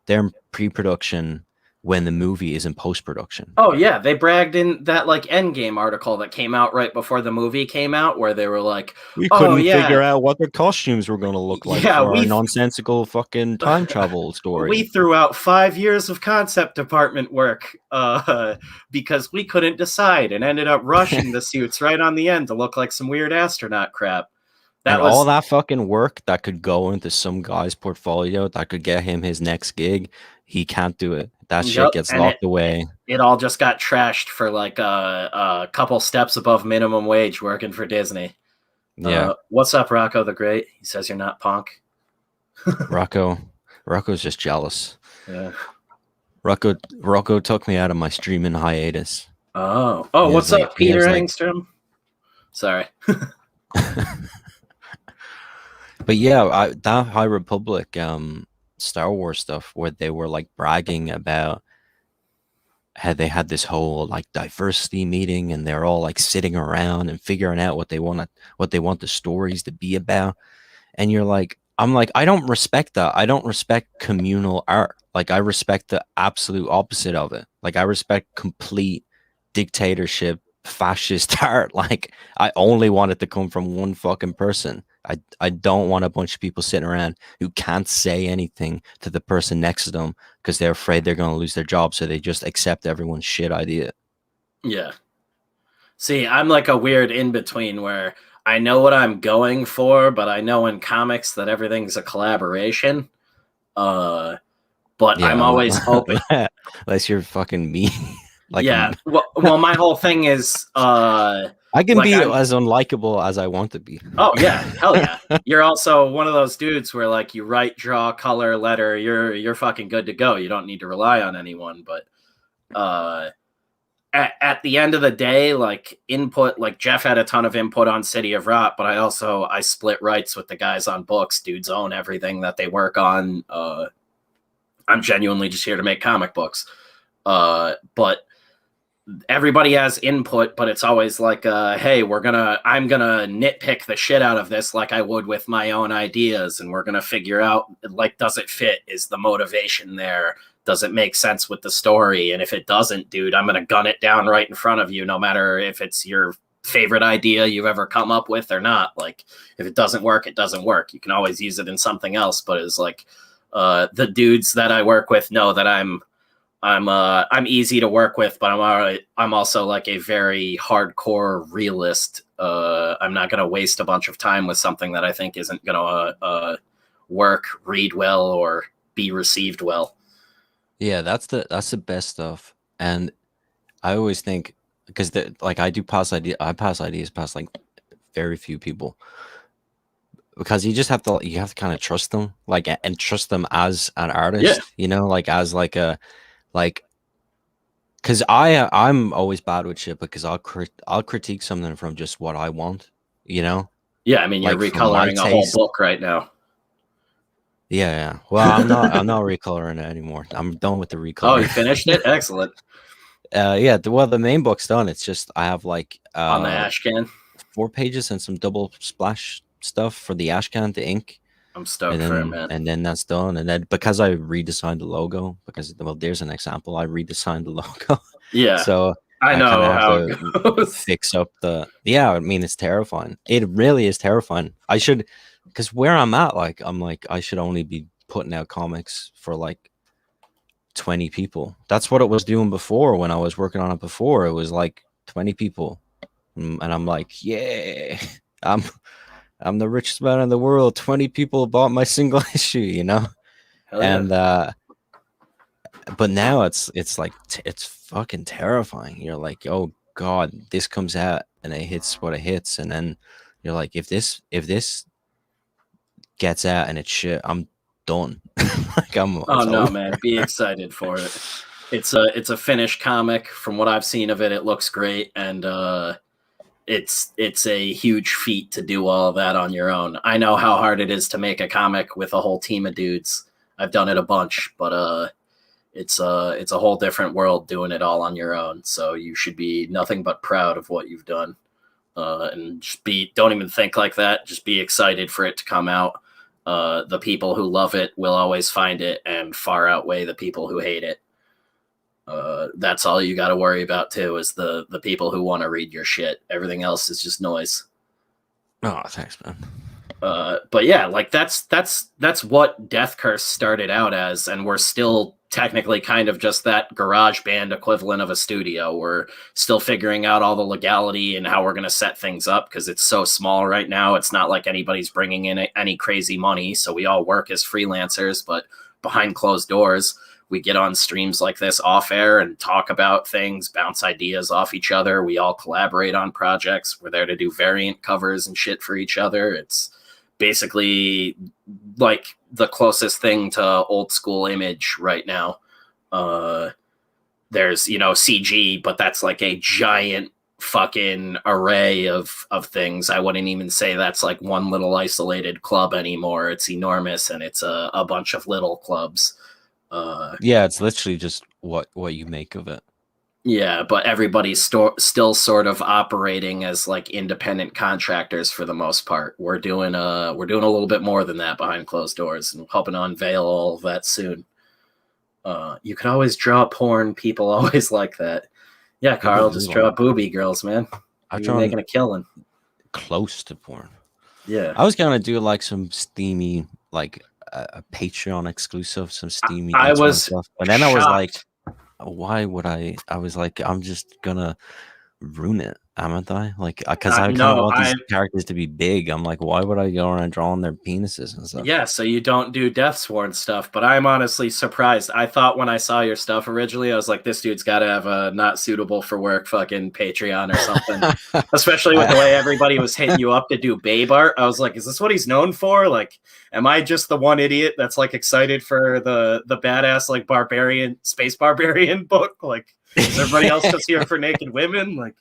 they're in pre-production when the movie is in post-production. Oh yeah, they bragged in that like Endgame article that came out right before the movie came out, where they were like, We "Oh couldn't yeah, figure out what their costumes were going to look like yeah, for our nonsensical fucking time travel we story. threw out 5 years of concept department work because we couldn't decide and ended up rushing the suits right on the end to look like some weird astronaut crap." And That all was that fucking work that could go into some guy's portfolio that could get him his next gig, he can't do it. That shit yep, gets and locked away. it all just got trashed for like a couple steps above minimum wage working for Disney. Yeah. What's up, Rocco the Great? He says you're not punk. Rocco's just jealous. Yeah. Rocco took me out of my streaming hiatus. Oh, He was what's like, up, he Peter was like, Engstrom? Sorry. but yeah, that High Republic Star Wars stuff where they were like bragging about how they had this whole like diversity meeting and they're all like sitting around and figuring out what they want the stories to be about. And you're like, I'm like, I don't respect that. I don't respect communal art. Like I respect the absolute opposite of it. Like I respect complete dictatorship, fascist art. Like I only want it to come from one fucking person. I don't want a bunch of people sitting around who can't say anything to the person next to them because they're afraid they're going to lose their job. So they just accept everyone's shit idea. Yeah. See, I'm like a weird in between where I know what I'm going for, but I know in comics that everything's a collaboration. But I'm Yeah, always open. unless you're fucking me. Like, Yeah. Well, my whole thing is I can like be I'm as unlikable as I want to be. oh yeah, hell yeah. You're also one of those dudes where like you write, draw, color, letter, you're fucking good to go. You don't need to rely on anyone, but uh at the end of the day, like input, like Jeff had a ton of input on City of Rot, but I split rights with the guys on books. Dudes own everything that they work on. I'm genuinely just here to make comic books. But everybody has input, but it's always like, hey, I'm gonna nitpick the shit out of this like I would with my own ideas, and we're gonna figure out like, does it fit? Is the motivation there? Does it make sense with the story? And if it doesn't, dude, I'm gonna gun it down right in front of you, no matter if it's your favorite idea you've ever come up with or not. Like, if it doesn't work, it doesn't work. You can always use it in something else, but it's like the dudes that I work with know that I'm easy to work with, but I'm also like a very hardcore realist. I'm not gonna waste a bunch of time with something that I think isn't gonna work, read well, or be received well. Yeah, that's the best stuff. And I always think because like I pass ideas past like very few people because you have to kind of trust them, like and trust them as an artist, Yeah, you know, like as like a like because I'm always bad with shit because I'll critique something from just what I want, you know, yeah. I mean, you're like from my recoloring a whole taste. book right now. Yeah. Well, I'm not recoloring it anymore. I'm done with the Oh, recolor. you finished it? Excellent. Yeah. Well, the main book's done. It's just I have like On the ash can. 4 pages and some double splash stuff for the ashcan, the ink, I'm and stoked for it, then man. and then that's done. And then because I redesigned the logo, because well, there's an example. I redesigned the logo, Yeah, so I I kind of know have how to it goes. fix up the. Yeah, I mean it's terrifying. It really is terrifying. I should, because where I'm at, like I'm like I should only be putting out comics for like 20 people. That's what it was doing before when I was working on it before. It was like 20 people. And I'm like, yeah, I'm I'm the richest man in the world. 20 people bought my single issue, you know? Hell yeah. And but now it's like it's fucking terrifying. You're like, oh God, this comes out and it hits what it hits, and then you're like, if this gets out and it's shit, I'm done. Like Oh it's no, over. man, be excited for it. It's a finished comic. From what I've seen of it, it looks great, and it's a huge feat to do all of that on your own. I know how hard it is to make a comic with a whole team of dudes. I've done it a bunch, but it's a whole different world doing it all on your own. So you should be nothing but proud of what you've done. And just don't even think like that. Just be excited for it to come out. The people who love it will always find it and far outweigh the people who hate it. That's all you got to worry about too, is the people who want to read your shit. Everything else is just noise. Oh, thanks, man. But yeah, like that's what Death Curse started out as, and we're still technically kind of just that garage band equivalent of a studio. We're still figuring out all the legality and how we're going to set things up, because it's so small right now. It's not like anybody's bringing in any crazy money, so we all work as freelancers, but behind closed doors. We get on streams like this off air and talk about things, bounce ideas off each other. We all collaborate on projects. We're there to do variant covers and shit for each other. It's basically like the closest thing to old school Image right now. There's, CG, but that's like a giant fucking array of things. I wouldn't even say that's like one little isolated club anymore. It's enormous, and it's a bunch of little clubs. Yeah, it's literally just what you make of it. Yeah, but everybody's still sort of operating as like independent contractors for the most part. We're doing a little bit more than that behind closed doors, and hoping to unveil all of that soon. You can always draw porn. People always like that. Yeah, Carl, just draw booby girls, man. You're making a killing. Close to porn. Yeah, I was gonna do like some steamy, like a Patreon exclusive, some steamy I was stuff, but then I was like, shocked. why would I was like, I'm just gonna ruin it, haven't I? Like, because I kind No, of want these characters to be big. I'm like, why would I go around drawing their penises and stuff? Yeah, so you don't do Deathsworn stuff, but I'm honestly surprised. I thought when I saw your stuff originally, I was like, this dude's got to have a not suitable for work fucking Patreon or something. Especially with the way everybody was hitting you up to do babe art. I was like, is this what he's known for? Like, am I just the one idiot that's like excited for the badass like space barbarian book? Like, is everybody else just here for naked women? Like,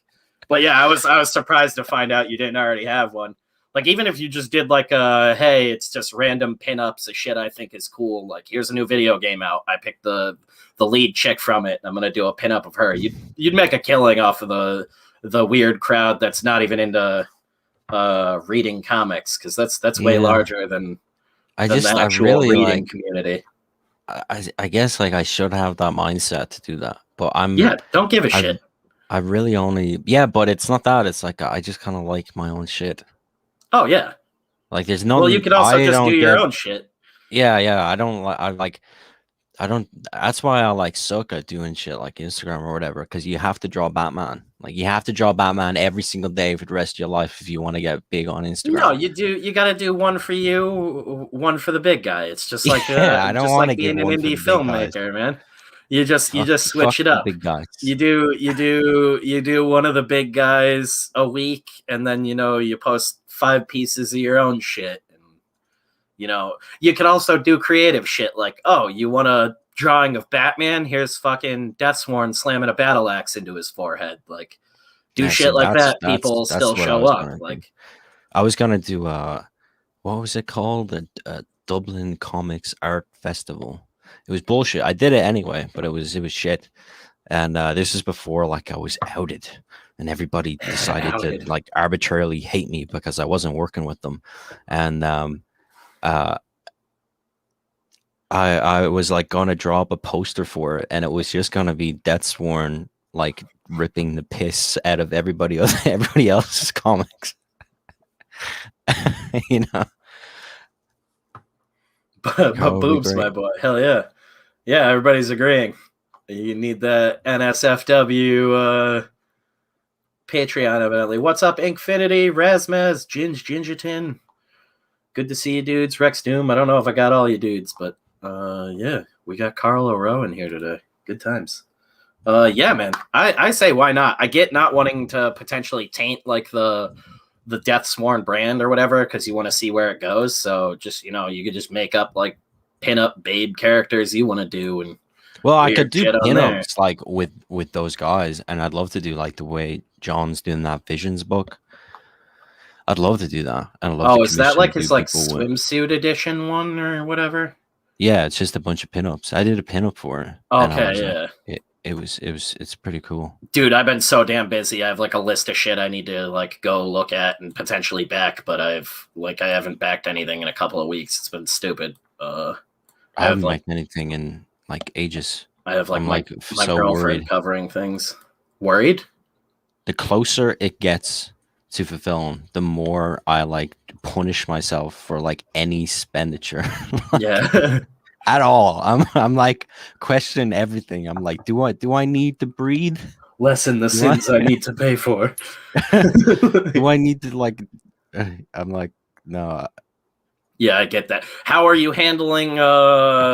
but yeah, I was surprised to find out you didn't already have one. Like, even if you just did like hey, it's just random pinups of shit I think is cool. Like, here's a new video game out. I picked the lead chick from it, and I'm gonna do a pinup of her. You'd make a killing off of the weird crowd that's not even into reading comics, because that's way larger than the actual reading community. I guess like I should have that mindset to do that, but don't give a shit. I really only but it's not that. It's like I just kind of like my own shit. Oh yeah. Like there's no. Well, you could also just do your own shit. Yeah. I don't like. I don't. That's why I like Soka doing shit like Instagram or whatever, because you have to draw Batman. Like you have to draw Batman every single day for the rest of your life if you want to get big on Instagram. No, you do. You got to do one for you, one for the big guy. It's just like I don't want to being an indie filmmaker, man. You just switch it up. Big guys. You do one of the big guys a week, and then you post 5 pieces of your own shit. And you could also do creative shit like, oh, you want a drawing of Batman? Here's fucking Deathsworn slamming a battle axe into his forehead. Like, do shit like that. People still show up. Like, I was gonna do what was it called? A Dublin Comics Art Festival. It was bullshit. I did it anyway, but it was shit. And this is before like I was outed, and everybody decided to like arbitrarily hate me because I wasn't working with them. And I was like gonna draw up a poster for it, and it was just gonna be Deathsworn like ripping the piss out of everybody else's comics. But boobs, my boy. Hell yeah. Yeah, everybody's agreeing. You need the NSFW Patreon, evidently. What's up, Inkfinity, Razmaz, Ginge Gingerton? Good to see you, dudes. Rex Doom. I don't know if I got all you dudes, but yeah, we got Carl O'Rowe in here today. Good times. Yeah, man. I say why not? I get not wanting to potentially taint like the Deathsworn brand or whatever, because you want to see where it goes. So just you could just make up like pin-up babe characters you want to do. And well, I could do pin-ups like with those guys, and I'd love to do like the way John's doing that Visions book. I'd love to do that. And I'd love is that like his like swimsuit edition one or whatever? Yeah, it's just a bunch of pinups. I did a pinup for it. Okay, yeah. It's pretty cool. Dude, I've been so damn busy. I have like a list of shit I need to like go look at and potentially back, but I haven't backed anything in a couple of weeks. It's been stupid. I haven't backed anything in like ages. I have like I'm like my so girlfriend worried. covering things. Worried? The closer it gets to fulfilling, the more I like punish myself for like any expenditure. Like Yeah. at all. I'm like questioning everything. I'm like, do I need to breathe? Lessen the Do I sins I need to pay for. do I need to like I'm like, no. Yeah, I get that. How are you handling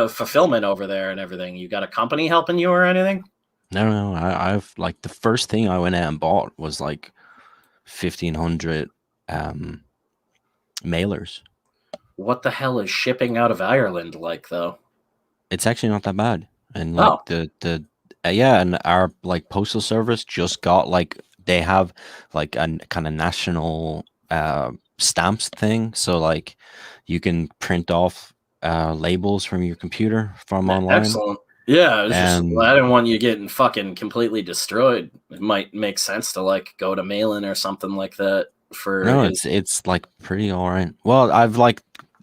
fulfillment over there and everything? You got a company helping you or anything? No. I've like the first thing I went out and bought was like 1,500 um mailers. What the hell is shipping out of Ireland like though? It's actually not that bad. And like Oh, the yeah, and our like postal service just got like they have like a kind of national stamps thing. So like you can print off labels from your computer from online. excellent. Yeah, I was just I And didn't want you getting fucking completely destroyed. It might make sense to like go to Malin or something like that for no, his. it's like pretty all right. Well, I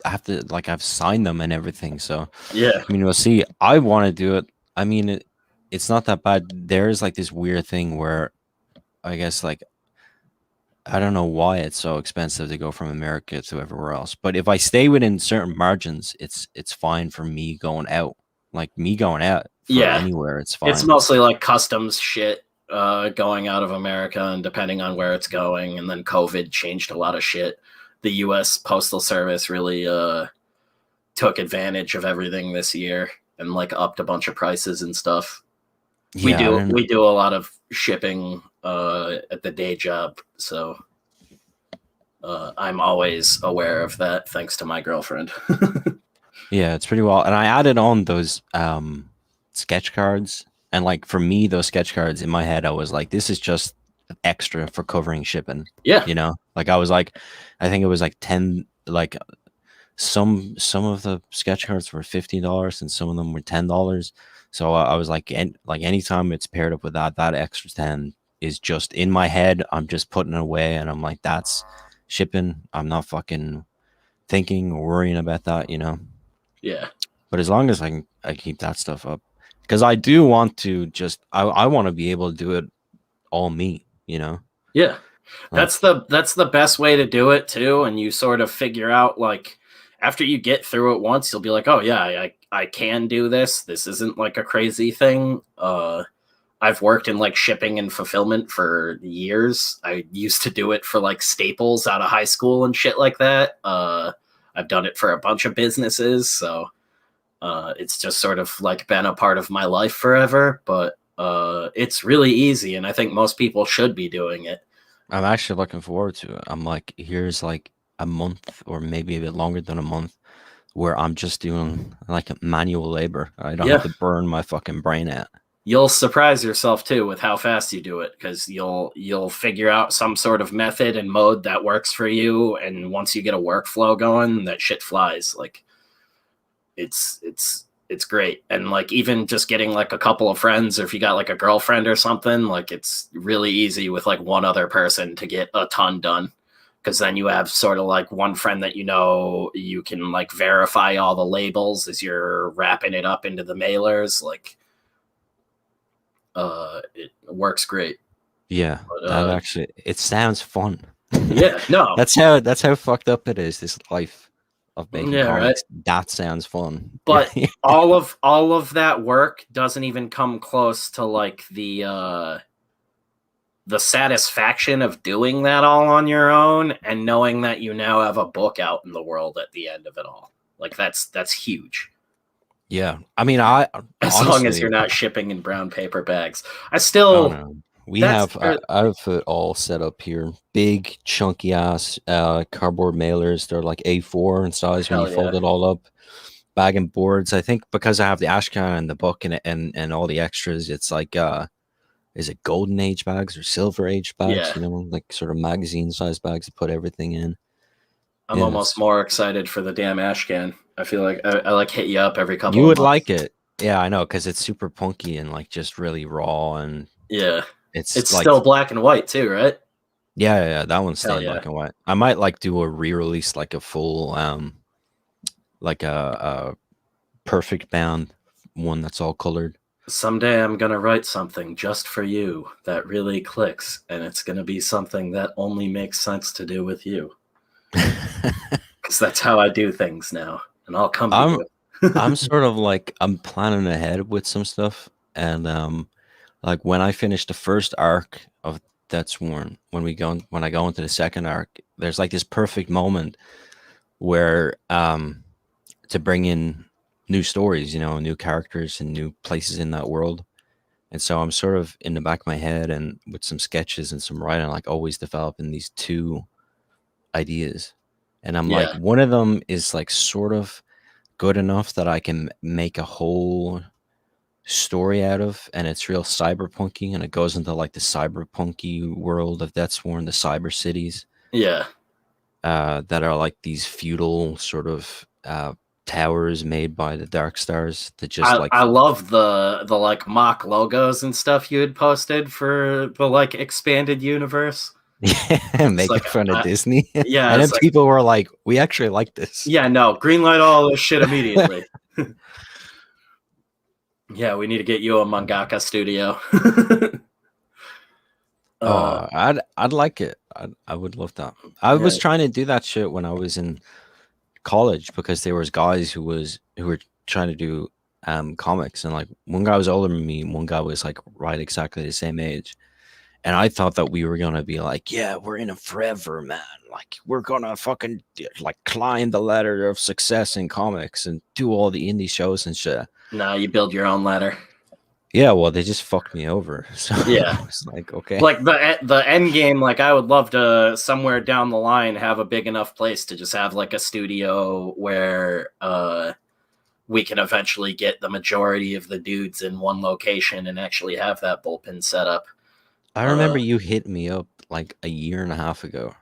have to like I've signed them and everything. So Yeah, I mean, we'll see. I want to do it. I mean, it's not that bad. There's like this weird thing where I guess like I don't know why it's so expensive to go from America to everywhere else. But if I stay within certain margins, it's fine for me going out. Like me going out for yeah. anywhere, it's It's fine. mostly like customs shit going out of America and depending on where it's going. And then COVID changed a lot of shit. The U.S. Postal Service really took advantage of everything this year and like upped a bunch of prices and stuff. We Yeah, I do don't. we do a lot of shipping at the day job, so I'm always aware of that thanks to my girlfriend. Yeah, it's pretty well. And I added on those sketch cards, and like for me, those sketch cards in my head, I was like, this is just extra for covering shipping. Yeah, You know, like I was like, I think it was like 10, like some of the sketch cards were $15 and some of them were $10. So I was like, like anytime it's paired up with that extra 10 is just in my head. I'm just putting it away, and I'm like, that's shipping. I'm not fucking thinking or worrying about that, you know. yeah, But as long as I keep that stuff up, because I do want to I want to be able to do it all me, you know. yeah. Like That's the best way to do it too. And you sort of figure out like after you get through it once, you'll be like, oh yeah, I can do this. This isn't like a crazy thing. I've worked in like shipping and fulfillment for years. I used to do it for like Staples out of high school and shit like that. I've done it for a bunch of businesses, so it's just sort of like been a part of my life forever. But it's really easy, and I think most people should be doing it. I'm actually looking forward to it. I'm like, here's like a month or maybe a bit longer than a month where I'm just doing like manual labor. I don't have Yeah, to burn my fucking brain out. you'll surprise yourself too with how fast you do it because you'll figure out some sort of method and mode that works for you, and once you get a workflow going, that shit flies. Like it's great. And like even just getting like a couple of friends, or if you got like a girlfriend or something, like it's really easy with like one other person to get a ton done, because then you have sort of like one friend that you can like verify all the labels as you're wrapping it up into the mailers. Like it works great. Yeah, But that actually it sounds fun. yeah, no, That's how fucked up it is. This life of making yeah, right. comics. That sounds fun. But all of that work doesn't even come close to like the satisfaction of doing that all on your own and knowing that you now have a book out in the world at the end of it all. Like that's huge. Yeah, I mean, I As long as honestly, you're not shipping in brown paper bags. I oh still no, we that's have I have it all set up here. Big chunky ass cardboard mailers. They're like A4 in size when you hell yeah. fold it all up. Bag and boards. I think because I have the ashcan and the book and all the extras, it's like is it golden age bags or silver age bags? Yeah. You know, like sort of magazine size bags to put everything in. I'm Yeah, almost more excited for the damn ash can. I feel like I like hit you up every you couple of would months. like it. Yeah, I know, because it's super punky and like just really raw, and Yeah. it's It's like still black and white too, right? yeah, that one's Hell staying yeah. black and white. I might like do a re-release, like a full like a perfect bound one that's all colored. Someday I'm gonna write something just for you that really clicks, and it's gonna be something that only makes sense to do with you. Because that's how I do things now, and I'll come to I'm you. I'm sort of like I'm planning ahead with some stuff, and like when I finish the first arc of Dead Sworn, when I go into the second arc, there's like this perfect moment where to bring in new stories, you know, new characters and new places in that world. And so I'm sort of in the back of my head and with some sketches and some writing, like always developing these two ideas. And I'm like, Yeah, one of them is like sort of good enough that I can make a whole story out of, and it's real cyberpunky, and it goes into like the cyberpunky world of Death Sworn, the cyber cities yeah. that are like these feudal sort of towers made by the Dark Stars that just like I love the like mock logos and stuff you had posted for the like expanded universe. It's making like fun of Disney. yeah, And then it's like people were like, we actually like this. yeah, no, greenlight all this shit immediately. Yeah, we need to get you a mangaka studio. uh, Oh, I'd like it. I would love that. I yeah, was trying to do that shit when I was in college because there was guys who were trying to do comics, and like one guy was older than me, and one guy was like right exactly the same age. And I thought that we were gonna be like, yeah, we're in it forever, man. Like we're gonna fucking like climb the ladder of success in comics and do all the indie shows and shit. no, you build your own ladder. Yeah, well, they just fucked me over. So Yeah, I was like, okay. like the end game. Like I would love to somewhere down the line have a big enough place to just have like a studio where we can eventually get the majority of the dudes in one location and actually have that bullpen set up. I remember you hit me up like a year and a half ago.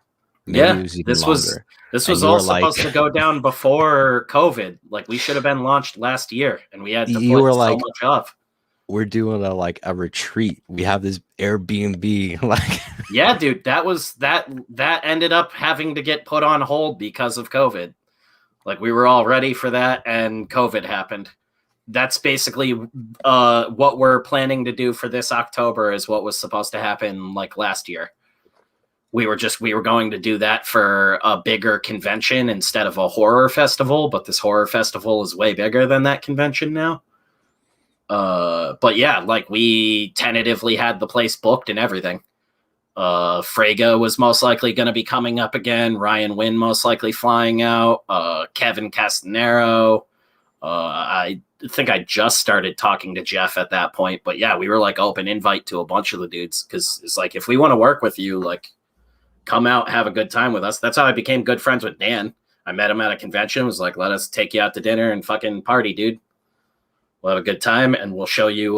Maybe Yeah, it was even this was longer. this And was you all were like, supposed to go down before COVID. Like we should have been launched last year, and we had to you put were so like, much off. we're doing a retreat. We have this Airbnb. Like, Yeah, dude, that ended up having to get put on hold because of COVID. Like we were all ready for that, and COVID happened. That's basically what we're planning to do for this October is what was supposed to happen like last year. We were going to do that for a bigger convention instead of a horror festival, but this horror festival is way bigger than that convention now. But yeah, like we tentatively had the place booked and everything. Frege was most likely going to be coming up again. Ryan Wynn most likely flying out. Kevin Castanero. I think I just started talking to Jeff at that point, but yeah, we were like open invite to a bunch of the dudes because it's like if we want to work with you, like come out, have a good time with us. That's how I became good friends with Dan. I met him at a convention. Was like, let us take you out to dinner and fucking party, dude. We'll have a good time, and we'll show you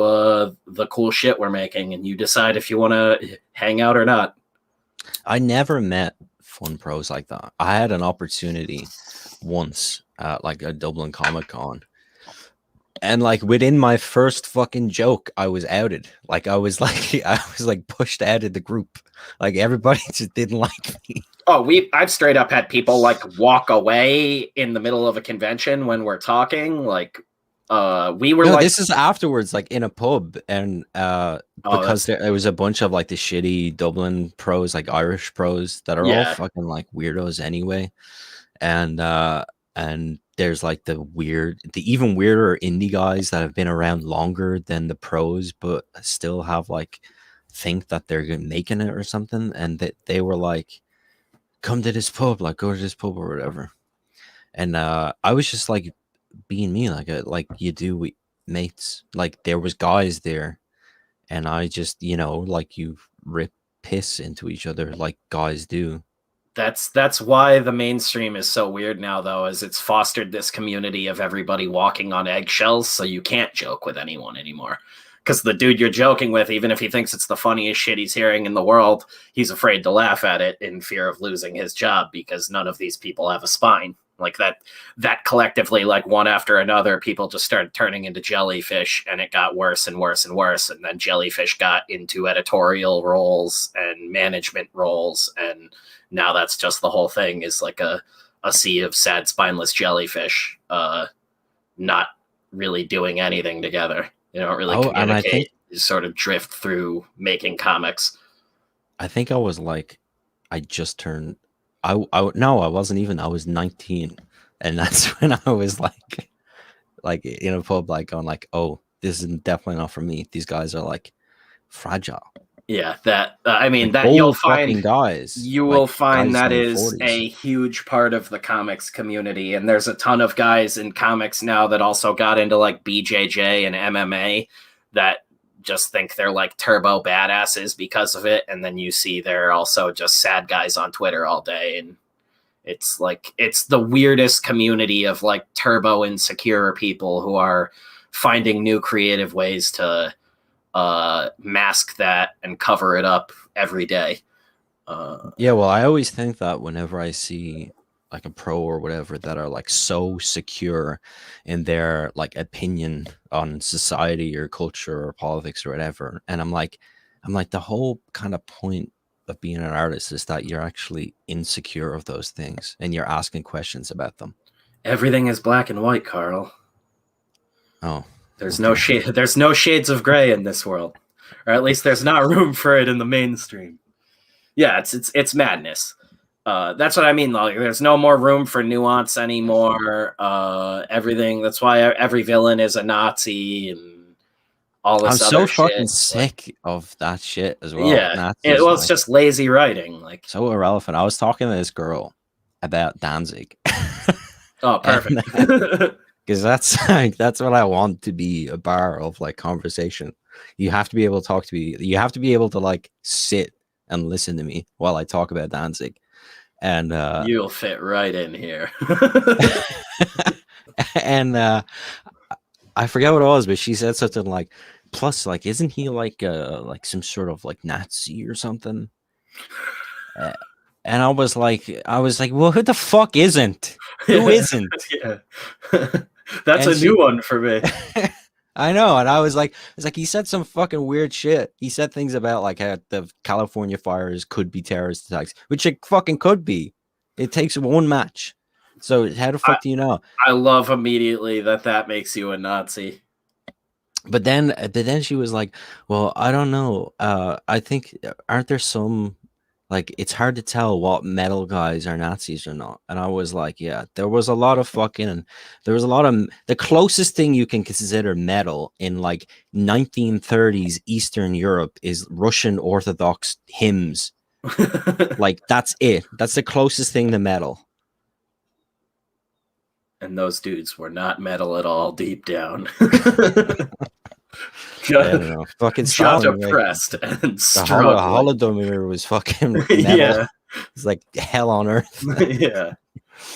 the cool shit we're making, and you decide if you want to hang out or not. I never met fun pros like that. I had an opportunity once at like a Dublin Comic Con. And like within my first fucking joke, I was outed. Like I was like pushed out of the group. Like everybody just didn't like me. Oh, I've straight up had people like walk away in the middle of a convention when we're talking. Like we were like, this is afterwards, like in a pub, and because there was a bunch of like the shitty Dublin pros, like Irish pros, that are all fucking like weirdos anyway, and there's like the even weirder indie guys that have been around longer than the pros, but still have like think that they're making it or something, and that they were like, come to this pub, like go to this pub or whatever, and I was just like being me like you do with mates. Like there was guys there, and I just like you rip piss into each other like guys do. That's why the mainstream is so weird now, though, is it's fostered this community of everybody walking on eggshells, so you can't joke with anyone anymore. Because the dude you're joking with, even if he thinks it's the funniest shit he's hearing in the world, he's afraid to laugh at it in fear of losing his job because none of these people have a spine. Like that collectively, like one after another, people just started turning into jellyfish, and it got worse and worse and worse. And then jellyfish got into editorial roles and management roles, and now that's just the whole thing is like a sea of sad, spineless jellyfish, not really doing anything together. They don't really Oh, and I communicate. You sort of drift through making comics. think I was like, I just turned. No, I wasn't even. I was 19, and that's when I was like in a pub, like going like, oh, this is definitely not for me. These guys are like fragile. Yeah, that I mean Like that old fucking guys, you like will find guys that in their is 40s. a huge part of the comics community, and there's a ton of guys in comics now that also got into like BJJ and MMA that just think they're like turbo badasses because of it, and then you see they're also just sad guys on Twitter all day, and it's like it's the weirdest community of like turbo insecure people who are finding new creative ways to mask that and cover it up every day. Yeah, well, I always think that whenever I see like a pro or whatever that are like so secure in their like opinion on society or culture or politics or whatever, and I'm like the whole kind of point of being an artist is that you're actually insecure of those things and you're asking questions about them. Everything is black and white, Carl. Oh, There's no okay. shade. There's no shades of gray in this world, or at least there's not room for it in the mainstream. Yeah, it's madness. That's what I mean. Like, there's no more room for nuance anymore. Everything. That's why every villain is a Nazi and all I'm this so other fucking shit. Like, sick of that shit as well. yeah, it Nazis, was like, just lazy writing. Like, so irrelevant. I was talking to this girl about Danzig. oh, perfect. Because that's like that's what I want to be, a bar of like conversation. You have to be able to talk to me. You have to be able to like sit and listen to me while I talk about Danzig. And You'll fit right in here. and I forget what it was, but she said something like, plus, like, isn't he like some sort of like Nazi or something? And I was like, well, who the fuck isn't? Who isn't? Yeah. That's And a new one for me. I know, and I was like, he said some fucking weird shit. He said things about like how the California fires could be terrorist attacks, which it fucking could be. It takes one match. So how the fuck do you know? I love immediately that makes you a Nazi. But then she was like, well, I don't know. I think aren't there some like it's hard to tell what metal guys are Nazis or not. And I was like, yeah, there was a lot of the closest thing you can consider metal in like 1930s Eastern Europe is Russian Orthodox hymns. Like that's it. That's the closest thing to metal. And those dudes were not metal at all deep down. I don't know. Fucking just Stalin, oppressed like, and the struggling. Holodomor was fucking metal. Yeah. It's like hell on earth. Yeah.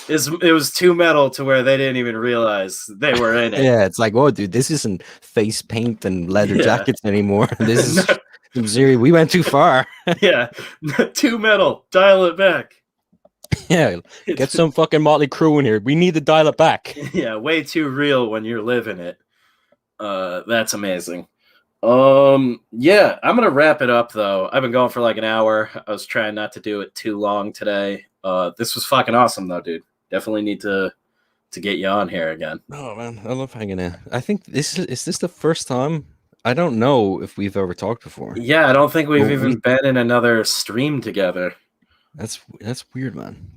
It was too metal to where they didn't even realize they were in it. Yeah, it's like, oh, dude, this isn't face paint and leather jackets anymore. This is some serious. We went too far. Yeah, too metal. Dial it back. Yeah, get some fucking Motley Crue in here. We need to dial it back. Yeah, way too real when you're living it. That's amazing. Yeah, I'm gonna wrap it up though. I've been going for like an hour. I was trying not to do it too long today. This was fucking awesome though, dude. Definitely need to get you on here again. Oh man, I love hanging out. I think is this the first time? I don't know if we've ever talked before. Yeah, I don't think we've even been in another stream together. That's weird, man.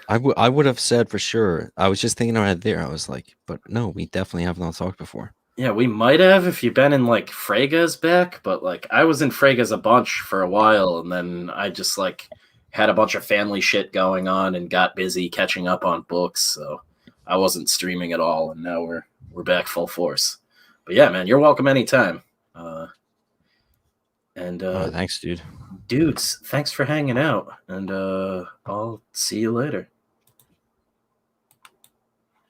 I would have said for sure. I was just thinking right there. I was like, but no, we definitely have not talked before. Yeah, we might have if you've been in like Frega's back, but like I was in Frega's a bunch for a while, and then I just like had a bunch of family shit going on and got busy catching up on books, so I wasn't streaming at all, and now we're back full force. But yeah, man, you're welcome anytime. Thanks, dude. Dudes, thanks for hanging out, and I'll see you later.